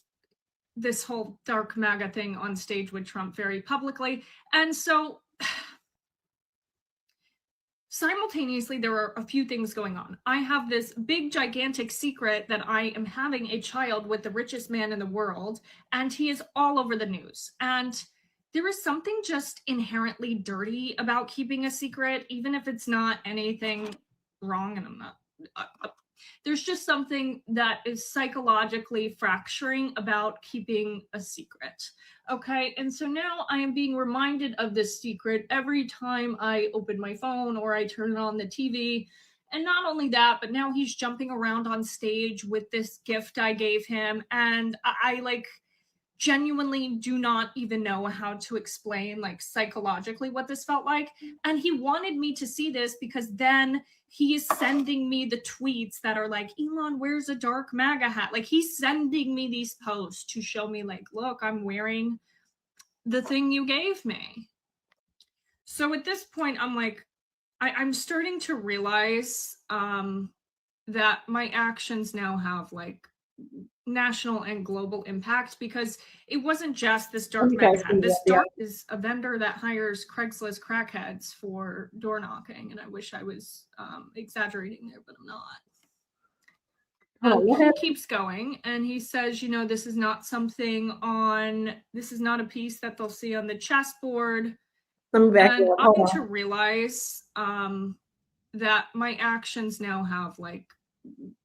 this whole dark MAGA thing on stage with Trump very publicly. And so simultaneously, there are a few things going on. I have this big, gigantic secret that I am having a child with the richest man in the world, and he is all over the news. And there is something just inherently dirty about keeping a secret, even if it's not anything wrong, and I'm not... there's just something that is psychologically fracturing about keeping a secret. Okay, and so now I am being reminded of this secret every time I open my phone or I turn on the TV. And not only that, but now he's jumping around on stage with this gift I gave him. And I like genuinely do not even know how to explain like psychologically what this felt like. And he wanted me to see this because then he is sending me the tweets that are like, Elon, where's a dark MAGA hat? Like he's sending me these posts to show me like, look, I'm wearing the thing you gave me. So at this point, I'm like, I'm starting to realize that my actions now have like national and global impact, because it wasn't just this dark MAGA hat. This dark is a vendor that hires Craigslist crackheads for door knocking, and I wish I was exaggerating there, but I'm not. He keeps going and he says, you know, this is not a piece that they'll see on the chessboard. And I'm coming to realize that my actions now have like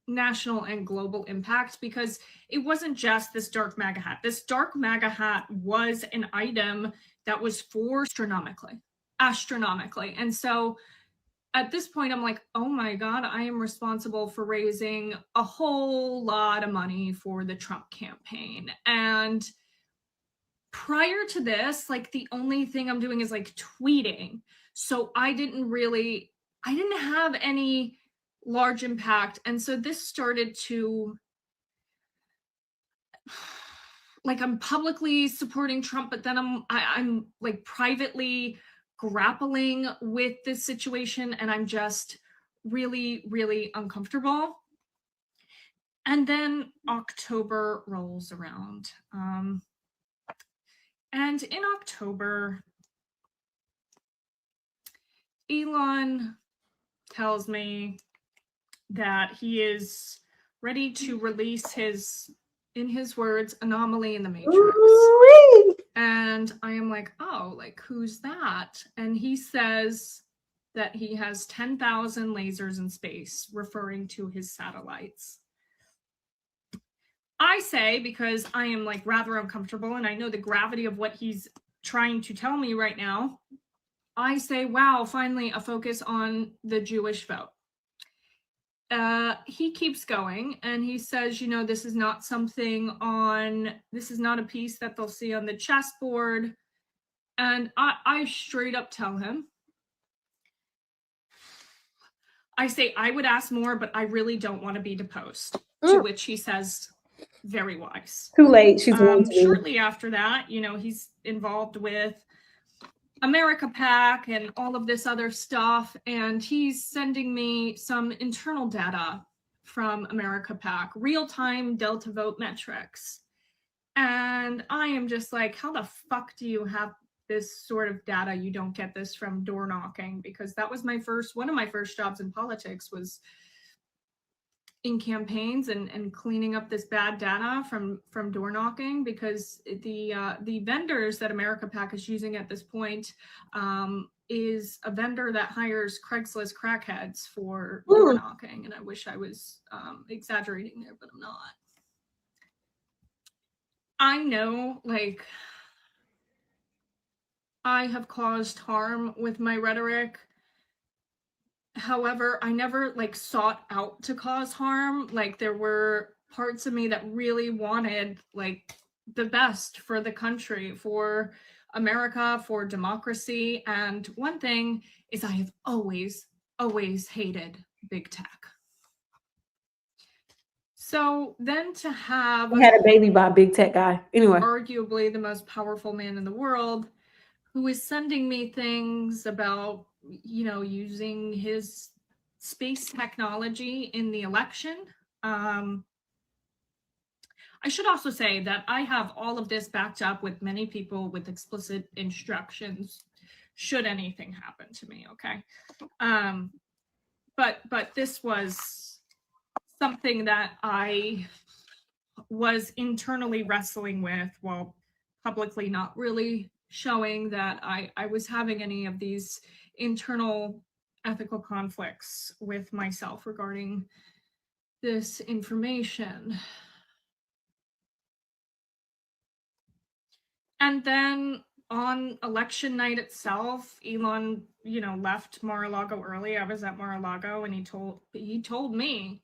national and global impact, because it wasn't just this dark MAGA hat. This dark MAGA hat was an item that was for astronomically. And so at this point, I'm like, oh my God, I am responsible for raising a whole lot of money for the Trump campaign. And prior to this, like the only thing I'm doing is like tweeting. So I didn't have any large impact. And so this started to, like, I'm publicly supporting Trump, but then I'm like privately grappling with this situation, and I'm just really, really uncomfortable. And then October rolls around. And in October, Elon tells me that he is ready to release his, in his words, anomaly in the Matrix. Ooh-wee. And I am like, oh, like, who's that? And he says that he has 10,000 lasers in space, referring to his satellites. I say, because I am like rather uncomfortable and I know the gravity of what he's trying to tell me right now, I say, wow, finally a focus on the Jewish vote. he keeps going and he says, you know, this is not a piece that they'll see on the chessboard. And I straight up tell him, I say, I would ask more, but I really don't want to be deposed. To which he says, very wise. Too late. She's going to be. Shortly after that, you know, he's involved with America PAC and all of this other stuff. And he's sending me some internal data from America PAC, real-time Delta vote metrics. And I am just like, how the fuck do you have this sort of data? You don't get this from door knocking, because that was one of my first jobs in politics was in campaigns and cleaning up this bad data from door knocking, because the vendors that America PAC is using at this point is a vendor that hires Craigslist crackheads for door knocking. And I wish I was exaggerating there, but I'm not. I know, like, I have caused harm with my rhetoric. However, I never like sought out to cause harm. Like, there were parts of me that really wanted like the best for the country, for America, for democracy. And one thing is, I have always hated big tech. So then to have We had a baby by a big tech guy. Anyway, arguably the most powerful man in the world, who is sending me things about, you know, using his space technology in the election. I should also say that I have all of this backed up with many people with explicit instructions should anything happen to me, okay? But this was something that I was internally wrestling with, while publicly not really showing that I was having any of these internal ethical conflicts with myself regarding this information. And then on election night itself, Elon, you know, left Mar-a-Lago early. I was at Mar-a-Lago, and he told me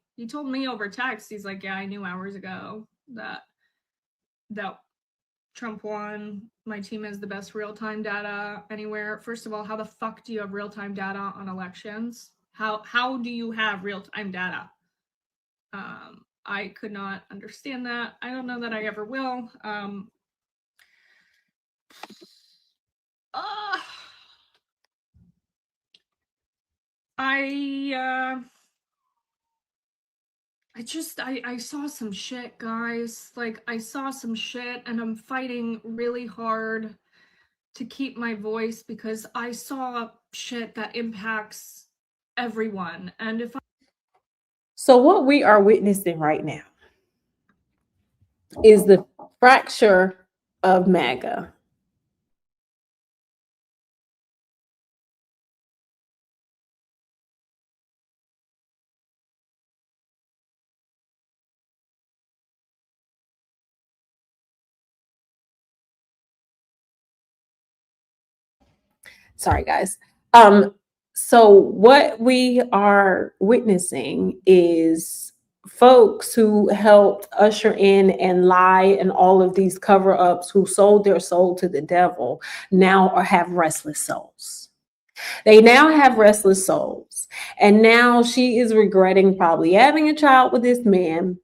over text, he's like, yeah, I knew hours ago that Trump won. My team has the best real-time data anywhere. First of all, how the fuck do you have real-time data on elections? How do you have real-time data? I could not understand that. I don't know that I ever will. I saw some shit, guys. Like, I saw some shit, and I'm fighting really hard to keep my voice, because I saw shit that impacts everyone. And if so what we are witnessing right now is the fracture of MAGA. Sorry, guys. So what we are witnessing is folks who helped usher in and lie and all of these cover-ups, who sold their soul to the devil, now have restless souls. They now have restless souls. And now she is regretting probably having a child with this man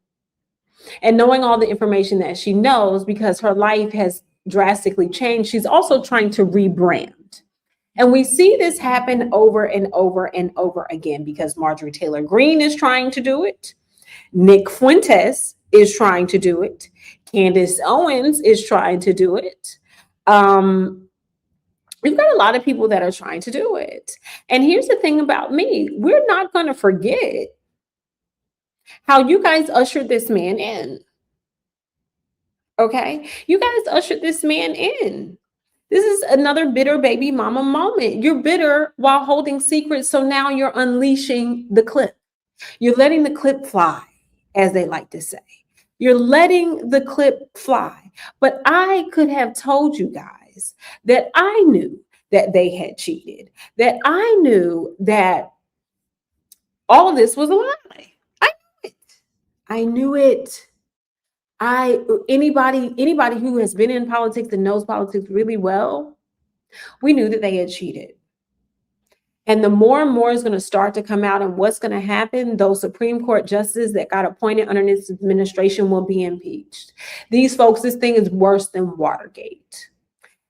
and knowing all the information that she knows, because her life has drastically changed. She's also trying to rebrand. And we see this happen over and over and over again, because Marjorie Taylor Greene is trying to do it. Nick Fuentes is trying to do it. Candace Owens is trying to do it. We've got a lot of people that are trying to do it. And here's the thing about me. We're not going to forget how you guys ushered this man in. Okay? You guys ushered this man in. This is another bitter baby mama moment. You're bitter while holding secrets, so now you're unleashing the clip. You're letting the clip fly, as they like to say. You're letting the clip fly. But I could have told you guys that I knew that they had cheated, that I knew that all of this was a lie. I knew it. Anybody who has been in politics and knows politics really well, we knew that they had cheated. And the more and more is going to start to come out, and what's going to happen, those Supreme Court justices that got appointed under this administration will be impeached. These folks, this thing is worse than Watergate.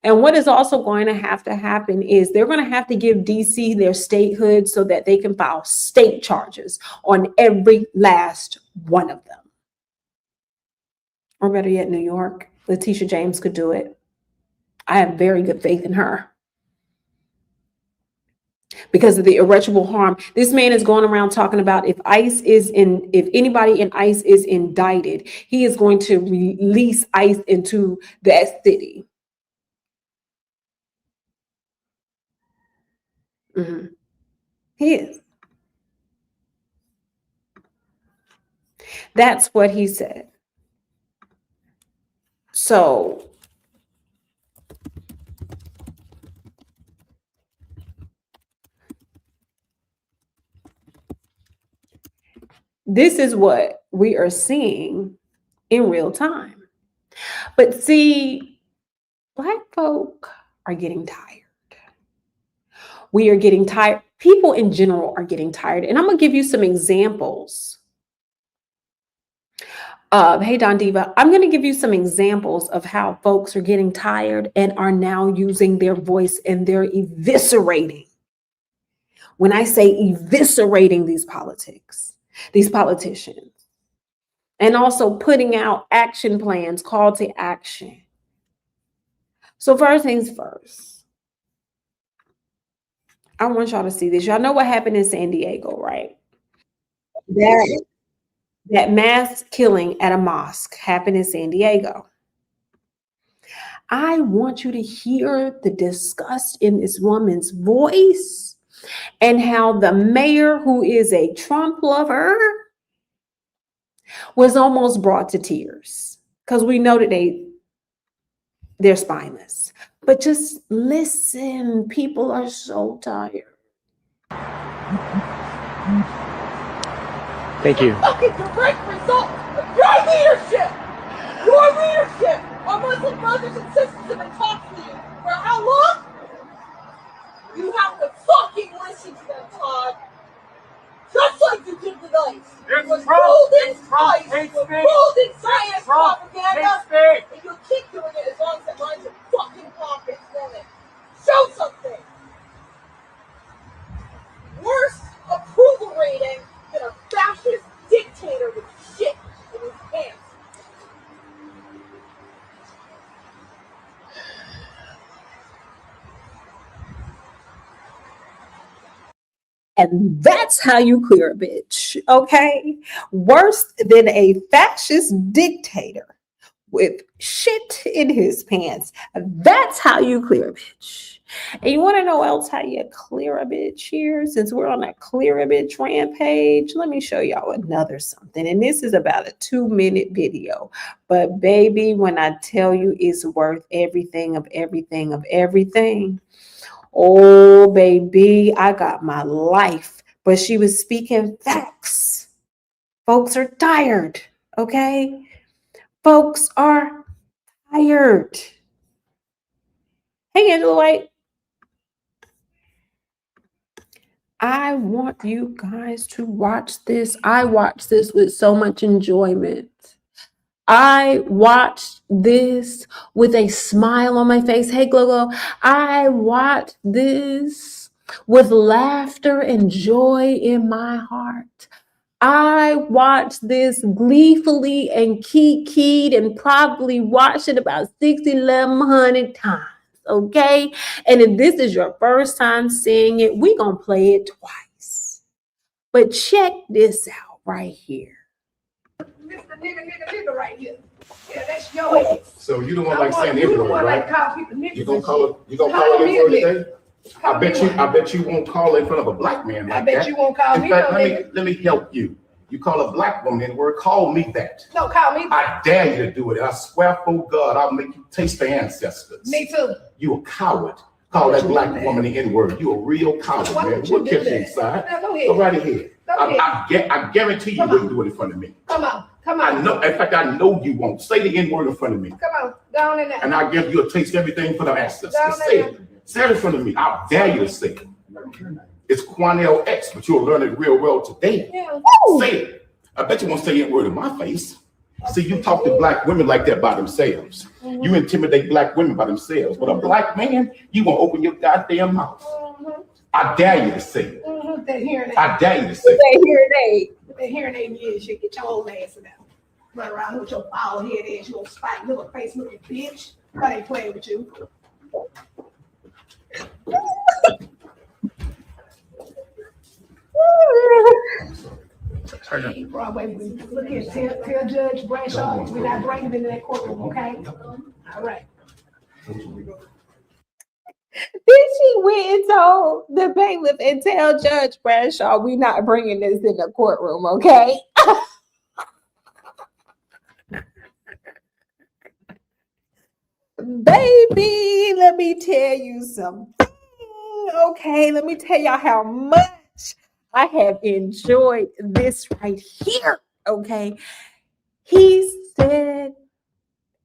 And what is also going to happen is they're going to have to give DC their statehood so that they can file state charges on every last one of them. Or better yet, New York. Letitia James could do it. I have very good faith in her. Because of the irreparable harm. This man is going around talking about if anybody in ICE is indicted, he is going to release ICE into that city. He is. That's what he said. So this is what we are seeing in real time. But see, Black folk are getting tired. We are getting tired. People in general are getting tired. And I'm going to give you some examples. Hey, Don Diva, I'm going to give you some examples of how folks are getting tired and are now using their voice, and they're eviscerating. When I say eviscerating these politicians, and also putting out action plans, call to action. So first things first, I want y'all to see this. Y'all know what happened in San Diego, right? That mass killing at a mosque happened in San Diego. I want you to hear the disgust in this woman's voice and how the mayor, who is a Trump lover, was almost brought to tears, because we know that they're spineless. But just listen, people are so tired. Thank you. Fucking direct result of your leadership! Your leadership! Our Muslim brothers and sisters have been talking to you for how long? You have to fucking listen to them, Todd. Just like you did tonight. It was rolled in science. Rolled in science propaganda. And you'll keep doing it as long as it lines your fucking pockets, won't it? Show something. Worse approval rating than a fascist dictator with shit in his pants. And that's how you clear a bitch, okay? Worse than a fascist dictator with shit in his pants. That's how you clear a bitch. And you want to know else how you clear a bitch here? Since we're on a clear a bitch rampage, let me show y'all another something. And this is about a 2-minute video. But baby, when I tell you it's worth everything of everything of everything, oh, baby, I got my life. But she was speaking facts. Folks are tired, okay? Folks are tired. Hey, Angela White. I want you guys to watch this. I watched this with so much enjoyment. I watched this with a smile on my face. Hey, Glow. I watched this with laughter and joy in my heart. I watched this gleefully and kikied and probably watched it about 1,100 times. Okay? And if this is your first time seeing it, we're going to play it twice. But check this out right here. Mr. Nigga right here. Yeah, that's your ass. So you don't want like saying N-word, right? You gonna call it N-word today? I bet you won't call it in front of a black man like that. I bet you won't call me. Let me help you. You call a black woman N-word, call me that. No, call me. I dare you to do it. I swear for God, I'll make you taste the ancestors. Me too. You a coward. Call that black woman the N-word. You a real coward, man. We'll catch you inside. Go right ahead. I guarantee you wouldn't do it in front of me. Come on. I know. In fact, I know you won't. Say the N word in front of me. Come on, go on in there. And I'll give you a taste of everything for the answers. Say it. Say it in front of me. I dare you to say it. It's Quanell X, but you'll learn it real well today. Yeah. Say it. I bet you won't say N word in my face. See, you talk to black women like that by themselves. You intimidate black women by themselves. But a black man, you won't open your goddamn mouth. I dare you to say it. That hearing aid. I dare you to say it. That hearing aid. That hearing aid is you get your old ass in there. Run around with your bald head ass, you old spike little face looking bitch. I ain't playing with you. Hey, Broadway, look here, tell Judge Bradshaw we're not bringing him into that courtroom, okay? All right. Then she went and told the bailiff and tell Judge Bradshaw we not bringing this in the courtroom, okay? Baby, let me tell you something. Okay, let me tell y'all how much I have enjoyed this right here. Okay, he said,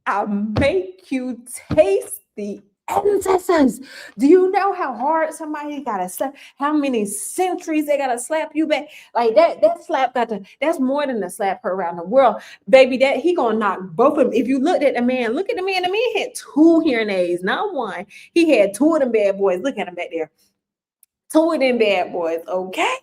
I'll make you taste the ancestors. Do you know how hard somebody gotta slap? How many centuries they gotta slap you back? Like that slap that's more than a slap her around the world, baby. That he gonna knock both of them. If you looked at the man, look at the man. The man had 2 hearing aids, not one. He had 2 of them bad boys. Look at him back there. 2 of them bad boys. Okay.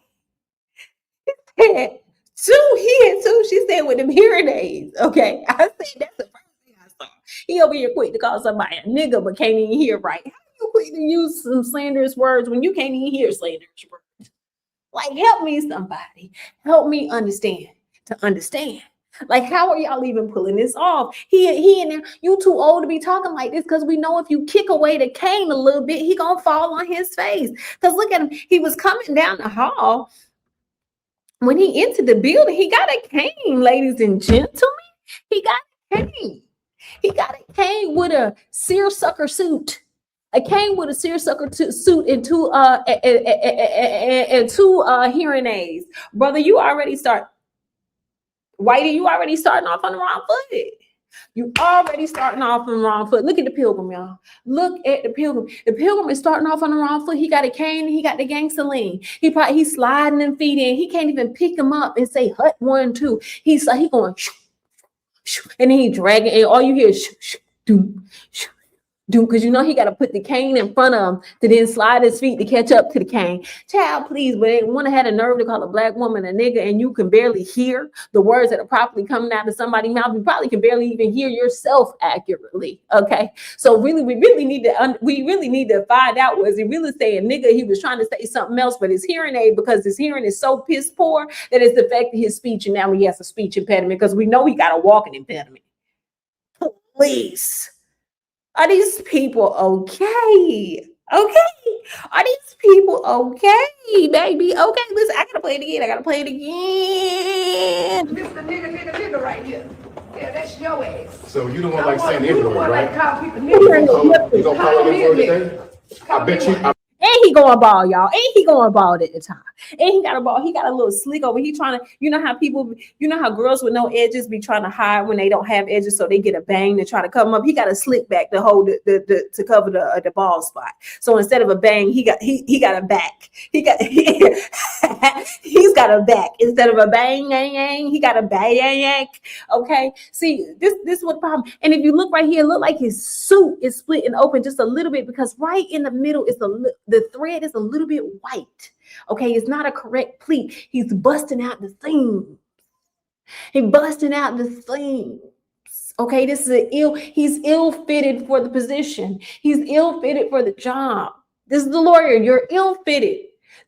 He had 2. She said with them hearing aids. Okay. I said that's the first thing I saw. He over here quick to call somebody a nigga, but can't even hear right. How you quick to use some slanderous words when you can't even hear slanderous words? Like, help me, somebody. Help me understand. Like, how are y'all even pulling this off? He and you too old to be talking like this, because we know if you kick away the cane a little bit, he gonna fall on his face. Because look at him. He was coming down the hall. When he entered the building, he got a cane, ladies and gentlemen. He got a cane. He got a cane with a seersucker suit. A cane with a seersucker suit and 2 hearing aids. Brother, you already starting off on the wrong foot. You already starting off on the wrong foot. Look at the pilgrim, y'all. Look at the pilgrim. The pilgrim is starting off on the wrong foot. He got a cane. He got the gangster lean. He's sliding them feet in. He can't even pick him up and say hut 1, 2. He going shoo, shoo, and then he dragging, and all you hear is shoo, shoo, do, shoo, do, because you know he got to put the cane in front of him to then slide his feet to catch up to the cane. Child, please, but they want to have a nerve to call a black woman a nigga, and you can barely hear the words that are properly coming out of somebody's mouth. You probably can barely even hear yourself accurately. Okay, so really, we really need to find out, was he really saying nigga? He was trying to say something else, but his hearing aid, because his hearing is so piss poor that it's affected his speech, and now he has a speech impediment, because we know he got a walking impediment. Please. Are these people okay? Okay. Are these people okay, baby? Okay, listen, I gotta play it again. This the nigga right here. Yeah, that's your ass. So you don't want like saying N-word, right? Call people niggas. You gonna call it N-word today? I bet you. And he going bald, y'all. And he going bald at the time. And he got a bald. He got a little slick over. He trying to, you know how girls with no edges be trying to hide when they don't have edges, so they get a bang to try to cover them up. He got a slick back to hold to cover the bald spot. So instead of a bang, he got a back. He's got a back instead of a bang. He got a bang. Okay. See, this is what the problem. And if you look right here, it look like his suit is splitting open just a little bit, because right in the middle is the thread is a little bit white. Okay, it's not a correct pleat. He's busting out the seams. Okay, he's ill-fitted for the position. He's ill-fitted for the job. This is the lawyer. You're ill-fitted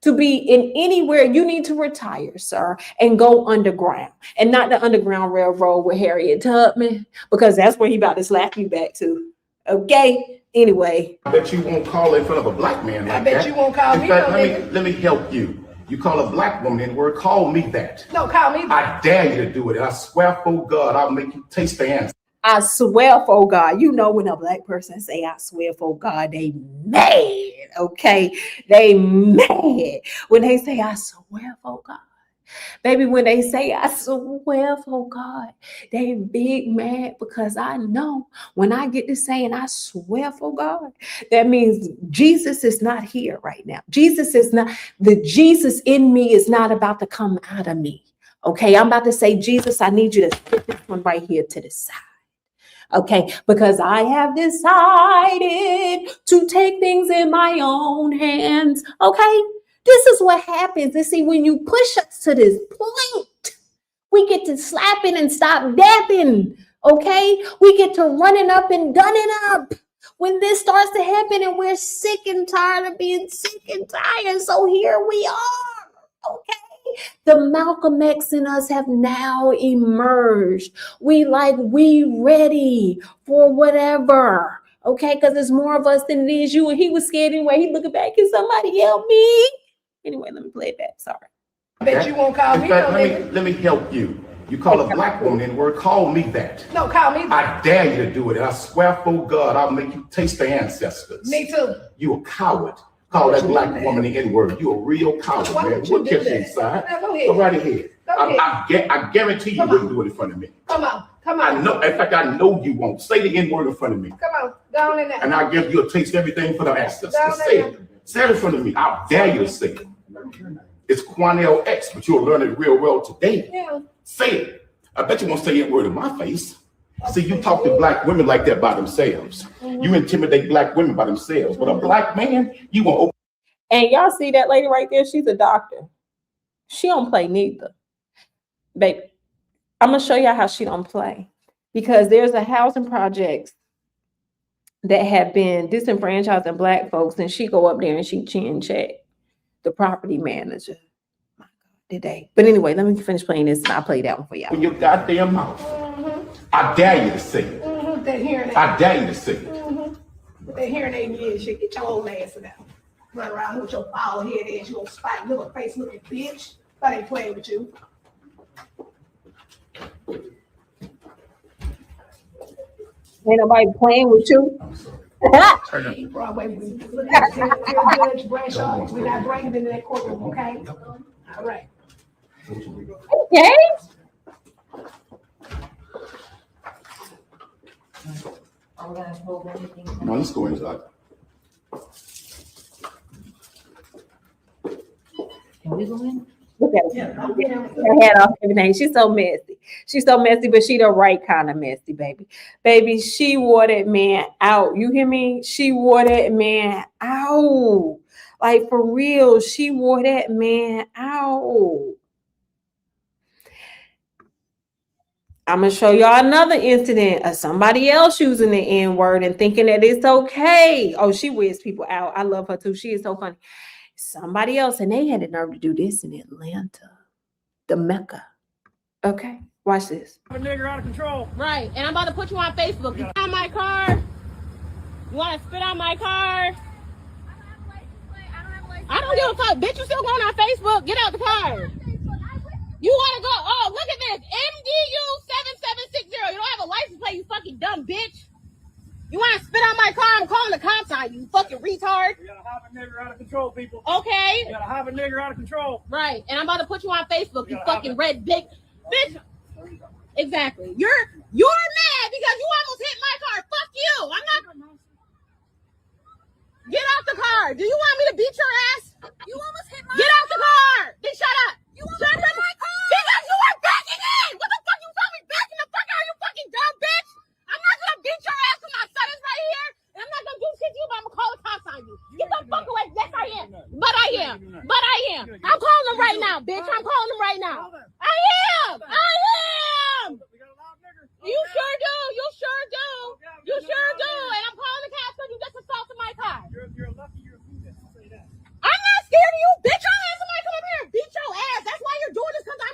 to be in anywhere. You need to retire, sir, and go underground, and not the Underground Railroad with Harriet Tubman, because that's where he about to slap you back to. Okay. Anyway, I bet you won't call in front of a black man like that. I bet you won't call me. In fact, let me help you. You call a black woman N-word, call me that. No, call me. I dare you to do it. I swear for God, I'll make you taste the answer. I swear for God. You know, when a black person say I swear for God, they mad. Okay, they mad when they say I swear for God. Baby, when they say, I swear for God, they big mad because I know when I get to saying, I swear for God, that means Jesus is not here right now. Jesus is not, the Jesus in me is not about to come out of me. Okay, I'm about to say, Jesus, I need you to put this one right here to the side. Okay, because I have decided to take things in my own hands. Okay, this is what happens. And see, when you push us to this point, we get to slapping and stop dapping. Okay, we get to running up and gunning up when this starts to happen, and we're sick and tired of being sick and tired. So here we are. Okay. The Malcolm X in us have now emerged. We ready for whatever. Okay, because there's more of us than it is you. And he was scared anyway. He looking back, can somebody help me? Anyway, let me play it back. Sorry. I bet you won't call me. Let me help you. You call a black woman in word, call me that. No, call me I dare you to do it. And I swear for God, I'll make you taste the ancestors. Me too. You a coward. Call that black woman the N-word. You a real coward, man. We'll catch you inside. Go right ahead. I guarantee you wouldn't do it in front of me. Come on. I know. In fact, I know you won't. Say the N-word in front of me. Come on. Go on in there. And I'll give you a taste of everything for the ancestors. Say it. Say it in front of me. I dare you to say it. It's Quanell X, but you'll learn it real well today. Yeah. Say it. I bet you won't say N-word in my face. See, you talk to black women like that by themselves. You intimidate black women by themselves. But a black man, you won't open. And y'all see that lady right there? She's a doctor. She don't play neither. Baby, I'm going to show y'all how she don't play. Because there's a housing projects that have been disenfranchising black folks, and she go up there and she chin check the property manager. My God, did they? But anyway, let me finish playing this and I'll play that one for y'all. In your goddamn mouth. I dare you to say it. That hearing aid. I dare you to say it. With that hearing aid in your ear, shit, get your old ass in there. Run around with your bald head ass, you old spike little face looking bitch. I ain't playing with you. Ain't nobody playing with you. Broadway, look at Judge Bradshaw. We're not bringing it into that courtroom, okay? All right. Okay. No, let's go inside. Can we go in? Look at her. Her head off everything. She's so messy. She's so messy, but she the right kind of messy, baby. Baby, she wore that man out. You hear me? She wore that man out. Like, for real, she wore that man out. I'm going to show y'all another incident of somebody else using the N-word and thinking that it's okay. Oh, she wears people out. I love her too. She is so funny. Somebody else, and they had the nerve to do this in Atlanta, the Mecca. Okay, watch this. A nigger out of control. Right, and I'm about to put you on Facebook. You on my car? You want to spit on my car? I don't give a fuck, bitch. You still going on Facebook? Get out the car. You want to go? Oh, look at this. MDU 7760. You don't have a license plate, you fucking dumb bitch. You want to spit on my car? I'm calling the cops on you, you fucking retard. You gotta have a nigger out of control, people. Okay. You gotta have a nigger out of control. Right, and I'm about to put you on Facebook, you fucking red dick bitch. Exactly. You're mad because you almost hit my car. Fuck you. I'm not. Get out the car. Do you want me to beat your ass? You almost hit my car. Get out the car. Then shut up. You almost hit my car. Because you are backing in. What the fuck you saw me backing the fuck out? You fucking dumb bitch. I'm not gonna beat your ass when my son is right here. And I'm not gonna do shit to you, but I'm gonna call the cops on you. Get the fuck away. Yes, I am. But I am. But I am. I'm calling them right now, bitch. I'm calling them right now. I am. I am. You sure do. You sure do. You sure do. And I'm calling the cops because you just assaulted my car. You're lucky you're a say that. I'm not scared of you, bitch. I'll have somebody come up here and beat your ass. That's why you're doing this, because I'm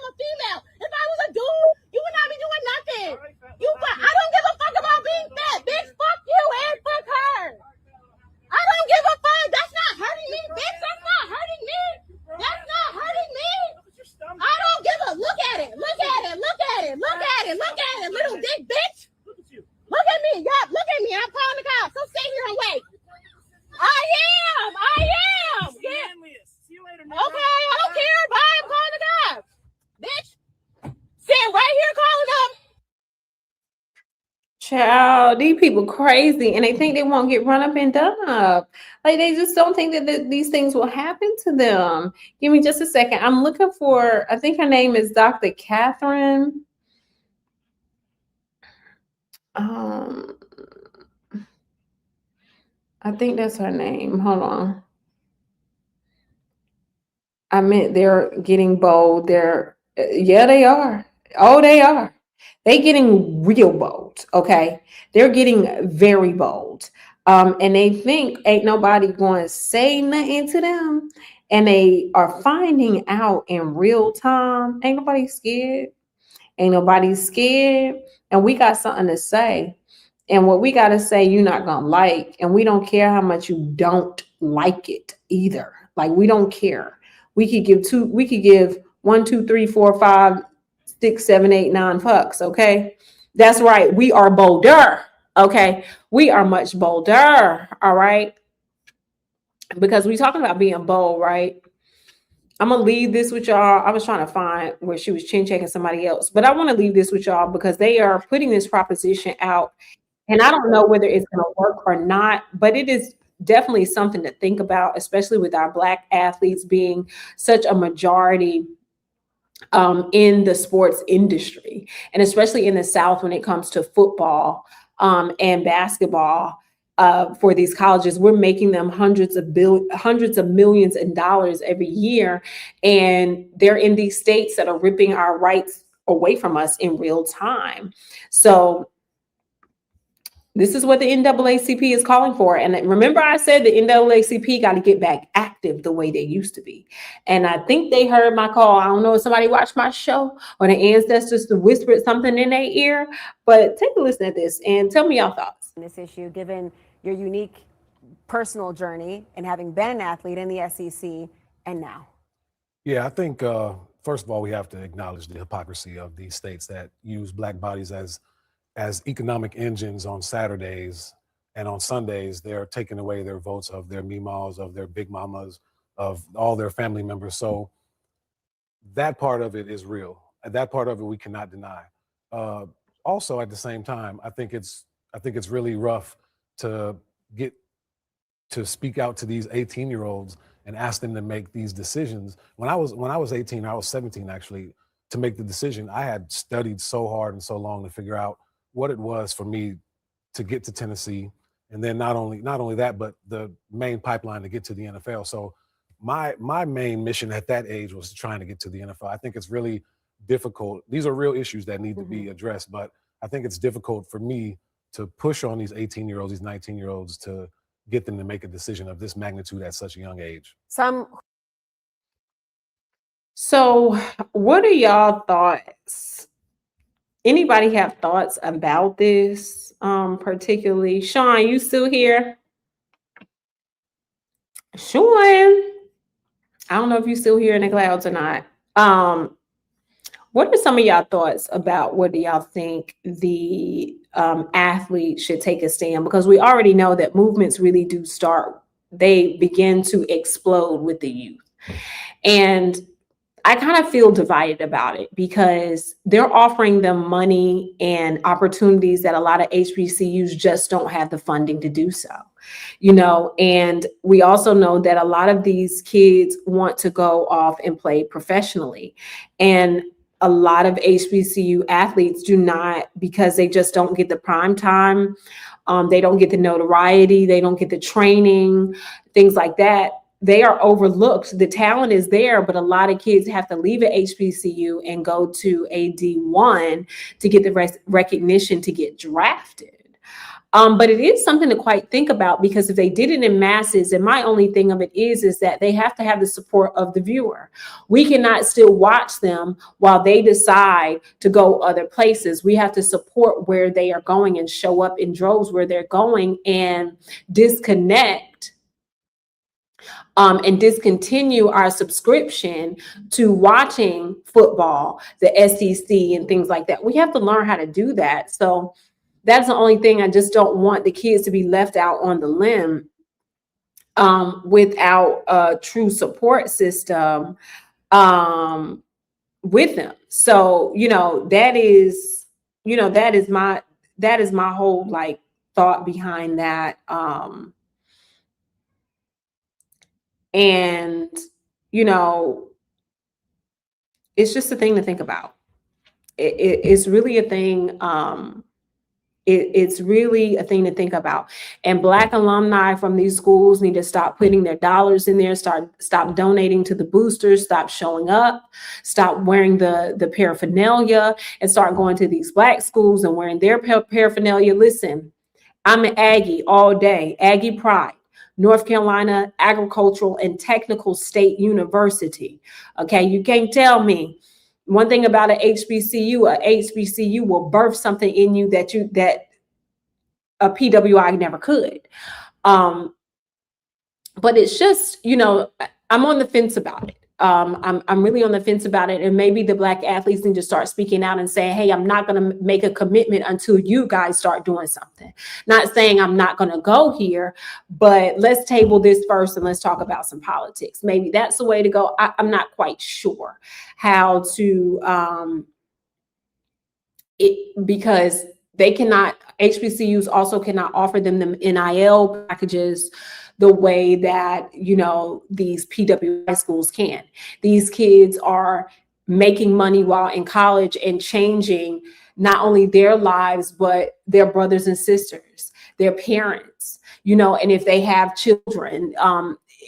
Child, these people crazy, and they think they won't get run up and done up. Like they just don't think that these things will happen to them. Give me just a second. I'm looking for. I think her name is Dr. Catherine. I think that's her name. Hold on. I meant they're getting bold. Yeah, they are. Oh, they are. They getting real bold. Okay, they're getting very bold. And they think ain't nobody going to say nothing to them, and they are finding out in real time. Ain't nobody scared. Ain't nobody scared, and we got something to say. And what we got to say, you're not gonna like, and we don't care how much you don't like it either. Like we don't care. We could give two. We could give 1, 2, 3, 4, 5, 6, 7, 8, 9 fucks. Okay, that's right. We are bolder. Okay, we are much bolder. All right, because we talking about being bold, right? I'm gonna leave this with y'all. I was trying to find where she was chin checking somebody else, but I want to leave this with y'all because they are putting this proposition out, and I don't know whether it's gonna work or not, but it is definitely something to think about, especially with our Black athletes being such a majority in the sports industry, and especially in the South when it comes to football and basketball. For these colleges, we're making them hundreds of millions in dollars every year, and they're in these states that are ripping our rights away from us in real time. So this is what the NAACP is calling for. And remember, I said the NAACP got to get back active the way they used to be. And I think they heard my call. I don't know if somebody watched my show or the ancestors whispered something in their ear, but take a listen at this and tell me your thoughts. This issue, given your unique personal journey and having been an athlete in the SEC and now. Yeah, I think, first of all, we have to acknowledge the hypocrisy of these states that use Black bodies as economic engines on Saturdays, and on Sundays, they're taking away their votes of their Mimas, of their Big Mamas, of all their family members. So that part of it is real. And that part of it we cannot deny. Also, at the same time, I think it's really rough to get to speak out to these 18-year-olds and ask them to make these decisions. When I was 18, I was 17 actually, to make the decision. I had studied so hard and so long to figure out what it was for me to get to Tennessee, and then not only that, but the main pipeline to get to the NFL. So my main mission at that age was trying to get to the NFL. I think it's really difficult. These are real issues that need to be addressed, but I think it's difficult for me to push on these 18-year-olds, these 19-year-olds to get them to make a decision of this magnitude at such a young age. So what are y'all thoughts? Anybody have thoughts about this particularly? Sean, you still here? Sean, I don't know if you're still here in the clouds or not. What are some of y'all thoughts about what do y'all think the athlete should take a stand? Because we already know that movements really do start, they begin to explode with the youth. And I kind of feel divided about it because they're offering them money and opportunities that a lot of HBCUs just don't have the funding to do so, you know, and we also know that a lot of these kids want to go off and play professionally. And a lot of HBCU athletes do not, because they just don't get the prime time. They don't get the notoriety. They don't get the training, things like that. They are overlooked. The talent is there, but a lot of kids have to leave at HBCU and go to a D1 to get the recognition to get drafted. But it is something to quite think about, because if they did it in masses, and my only thing of it is that they have to have the support of the viewer. We cannot still watch them while they decide to go other places. We have to support where they are going and show up in droves where they're going, and disconnect and discontinue our subscription to watching football, the SEC and things like that. We have to learn how to do that. So that's the only thing. I just don't want the kids to be left out on the limb without a true support system with them. So, that is that is my whole like thought behind that. And you know, it's just a thing to think about. It's really a thing. It's really a thing to think about. And Black alumni from these schools need to stop putting their dollars in there, stop donating to the boosters, stop showing up, stop wearing the paraphernalia, and start going to these Black schools and wearing their paraphernalia. Listen, I'm an Aggie all day, Aggie Pride. North Carolina Agricultural and Technical State University. Okay, you can't tell me. One thing about a HBCU will birth something in you that a PWI never could. But it's just, you know, I'm on the fence about it. I'm really on the fence about it. And maybe the Black athletes need to start speaking out and saying, hey, I'm not going to make a commitment until you guys start doing something. Not saying I'm not going to go here, but let's table this first and let's talk about some politics. Maybe that's the way to go. I'm not quite sure how to, because they cannot, HBCUs also cannot offer them NIL packages the way that, you know, these PWI schools can. These kids are making money while in college and changing not only their lives, but their brothers and sisters, their parents, you know, and if they have children,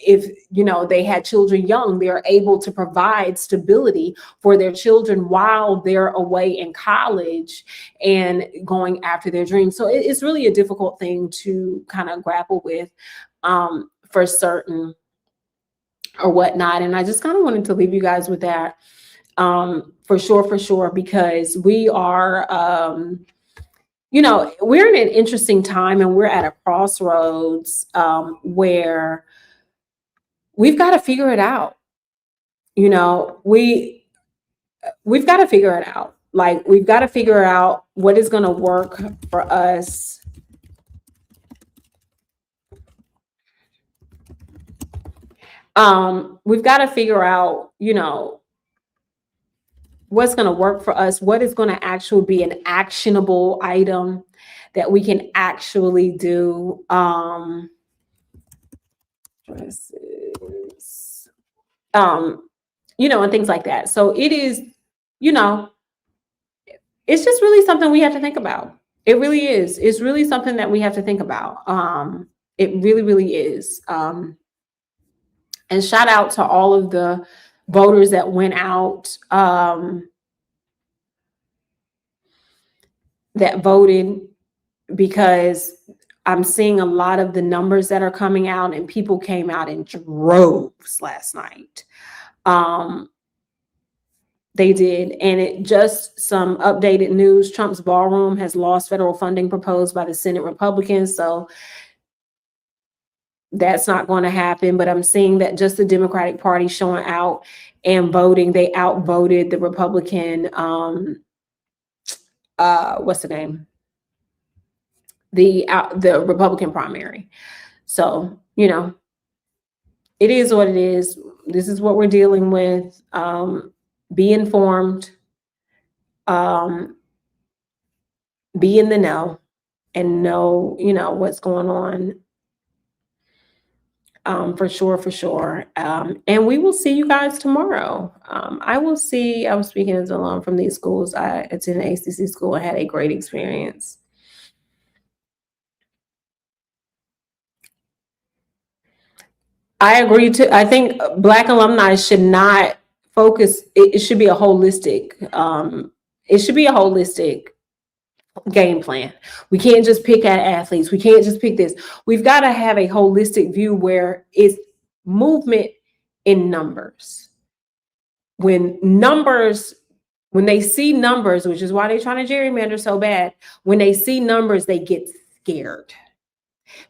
if, you know, they had children young, they're able to provide stability for their children while they're away in college and going after their dreams. So it's really a difficult thing to kind of grapple with for certain or whatnot. And I just kind of wanted to leave you guys with that for sure, because we are, you know, we're in an interesting time and we're at a crossroads where we've got to figure it out. You know, we've got to figure it out. Like, we've got to figure out what is going to work for us. We've got to figure out, you know, what's going to work for us, what is going to actually be an actionable item that we can actually do. You know, and things like that. So it is, you know, it's just really something we have to think about. It really is. It's really something that we have to think about. It really, really is. And shout out to all of the voters that went out, that voted, because I'm seeing a lot of the numbers that are coming out, and people came out in droves last night. They did. And it just some updated news. Trump's ballroom has lost federal funding proposed by the Senate Republicans. So that's not going to happen. But I'm seeing that just the Democratic Party showing out and voting. They outvoted the Republican, what's the name? The Republican primary. So, you know, it is what it is. This is what we're dealing with. Be informed, be in the know, and know, you know, what's going on, for sure. And we will see you guys tomorrow. I was speaking as alum from these schools. I attended ACC school and had a great experience. I agree too. I think Black alumni should not focus. It should be a holistic. It should be a holistic game plan. We can't just pick at athletes. We can't just pick this. We've got to have a holistic view where it's movement in numbers. When they see numbers, which is why they're trying to gerrymander so bad, when they see numbers, they get scared.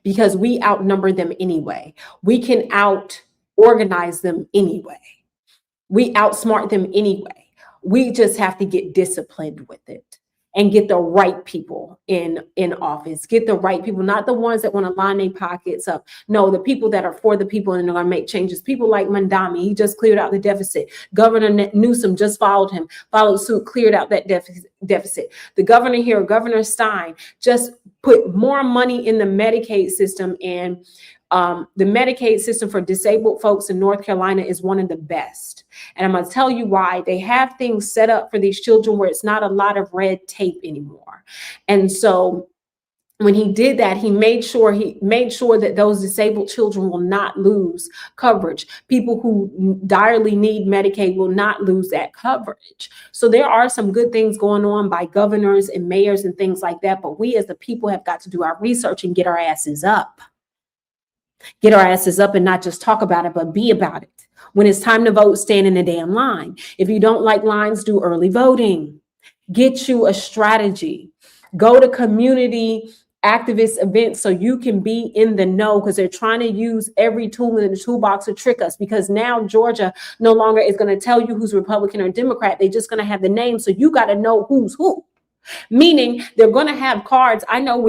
Because we outnumber them anyway. We can out-organize them anyway. We outsmart them anyway. We just have to get disciplined with it. and get the right people in office. Get the right people, not the ones that want to line their pockets up. No, the people that are for the people and are going to make changes. People like Mandami, he just cleared out the deficit. Governor Newsom just followed suit, cleared out that deficit. The governor here, Governor Stein, just put more money in the Medicaid system, and the Medicaid system for disabled folks in North Carolina is one of the best. And I'm going to tell you why. They have things set up for these children where it's not a lot of red tape anymore. And so when he did that, he made sure that those disabled children will not lose coverage. People who direly need Medicaid will not lose that coverage. So there are some good things going on by governors and mayors and things like that. But we as the people have got to do our research and get our asses up. Get our asses up and not just talk about it, but be about it. When it's time to vote, stand in the damn line. If you don't like lines, do early voting. Get you a strategy. Go to community activist events so you can be in the know, because they're trying to use every tool in the toolbox to trick us, because now Georgia no longer is going to tell you who's Republican or Democrat. They're just going to have the name. So you got to know who's who. Meaning they're going to have cards. I know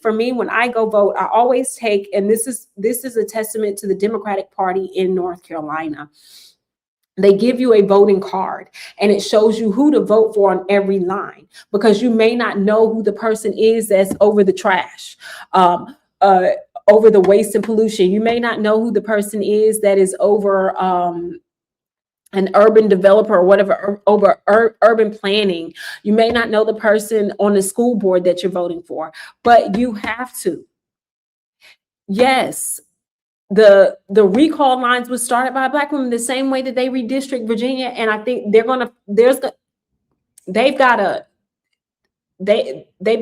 for me, when I go vote, I always take, and this is a testament to the Democratic Party in North Carolina. They give you a voting card and it shows you who to vote for on every line, because you may not know who the person is that's over the trash, over the waste and pollution. You may not know who the person is that is over an urban developer or whatever, over urban planning. You may not know the person on the school board that you're voting for, but you have to. Yes, the recall lines was started by Black women the same way that they redistrict Virginia, and I think they've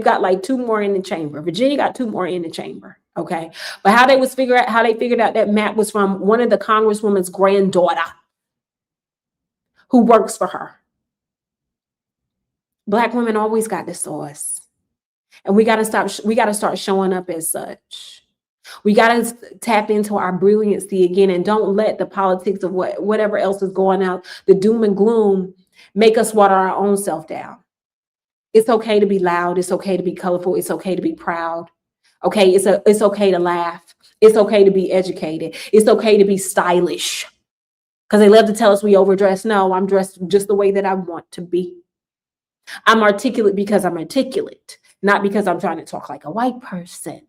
got like 2 more in the chamber. Virginia got 2 more in the chamber. Okay, but how they figured out that map was from one of the Congresswoman's granddaughter, who works for her. Black women always got the source. And we got to start showing up as such. We got to tap into our brilliancy again, and don't let the politics of whatever else is going out, the doom and gloom, make us water our own self down. It's okay to be loud. It's okay to be colorful. It's okay to be proud. Okay, it's okay to laugh. It's okay to be educated. It's okay to be stylish. Because they love to tell us we overdress. No, I'm dressed just the way that I want to be. I'm articulate because I'm articulate, not because I'm trying to talk like a white person.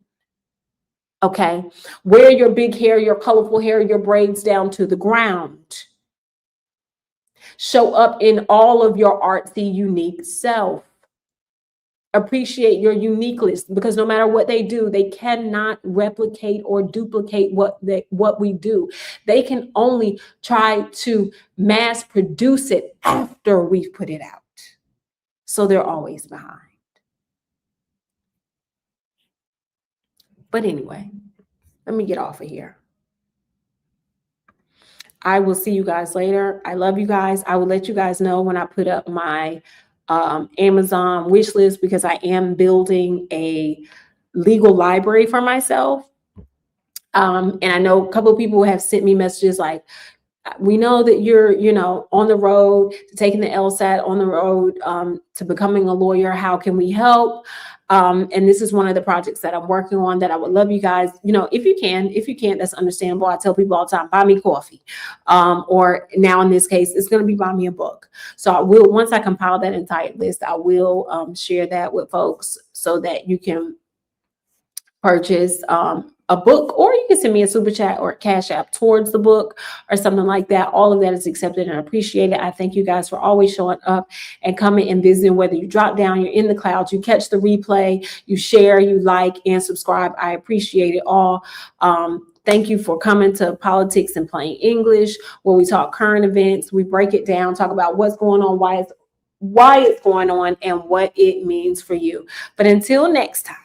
Okay? Wear your big hair, your colorful hair, your braids down to the ground. Show up in all of your artsy, unique self. Appreciate your uniqueness, because no matter what they do, they cannot replicate or duplicate what we do. They can only try to mass produce it after we've put it out. So they're always behind. But anyway, let me get off of here. I will see you guys later. I love you guys. I will let you guys know when I put up my Amazon wish list, because I am building a legal library for myself. And I know a couple of people have sent me messages like, we know that you're, on the road to taking the LSAT, on the road to becoming a lawyer. How can we help? And this is one of the projects that I'm working on that I would love you guys, if you can, that's understandable. I tell people all the time, buy me coffee. Or now in this case, it's going to be buy me a book. So I will, once I compile that entire list, I will share that with folks so that you can purchase a book, or you can send me a super chat or a cash app towards the book or something like that. All of that is accepted and appreciated. I thank you guys for always showing up and coming and visiting, whether you drop down, you're in the clouds, you catch the replay, you share, you like and subscribe. I appreciate it all. Thank you for coming to Politics in Plain English, where we talk current events, we break it down, talk about what's going on, why it's going on, and what it means for you. But until next time.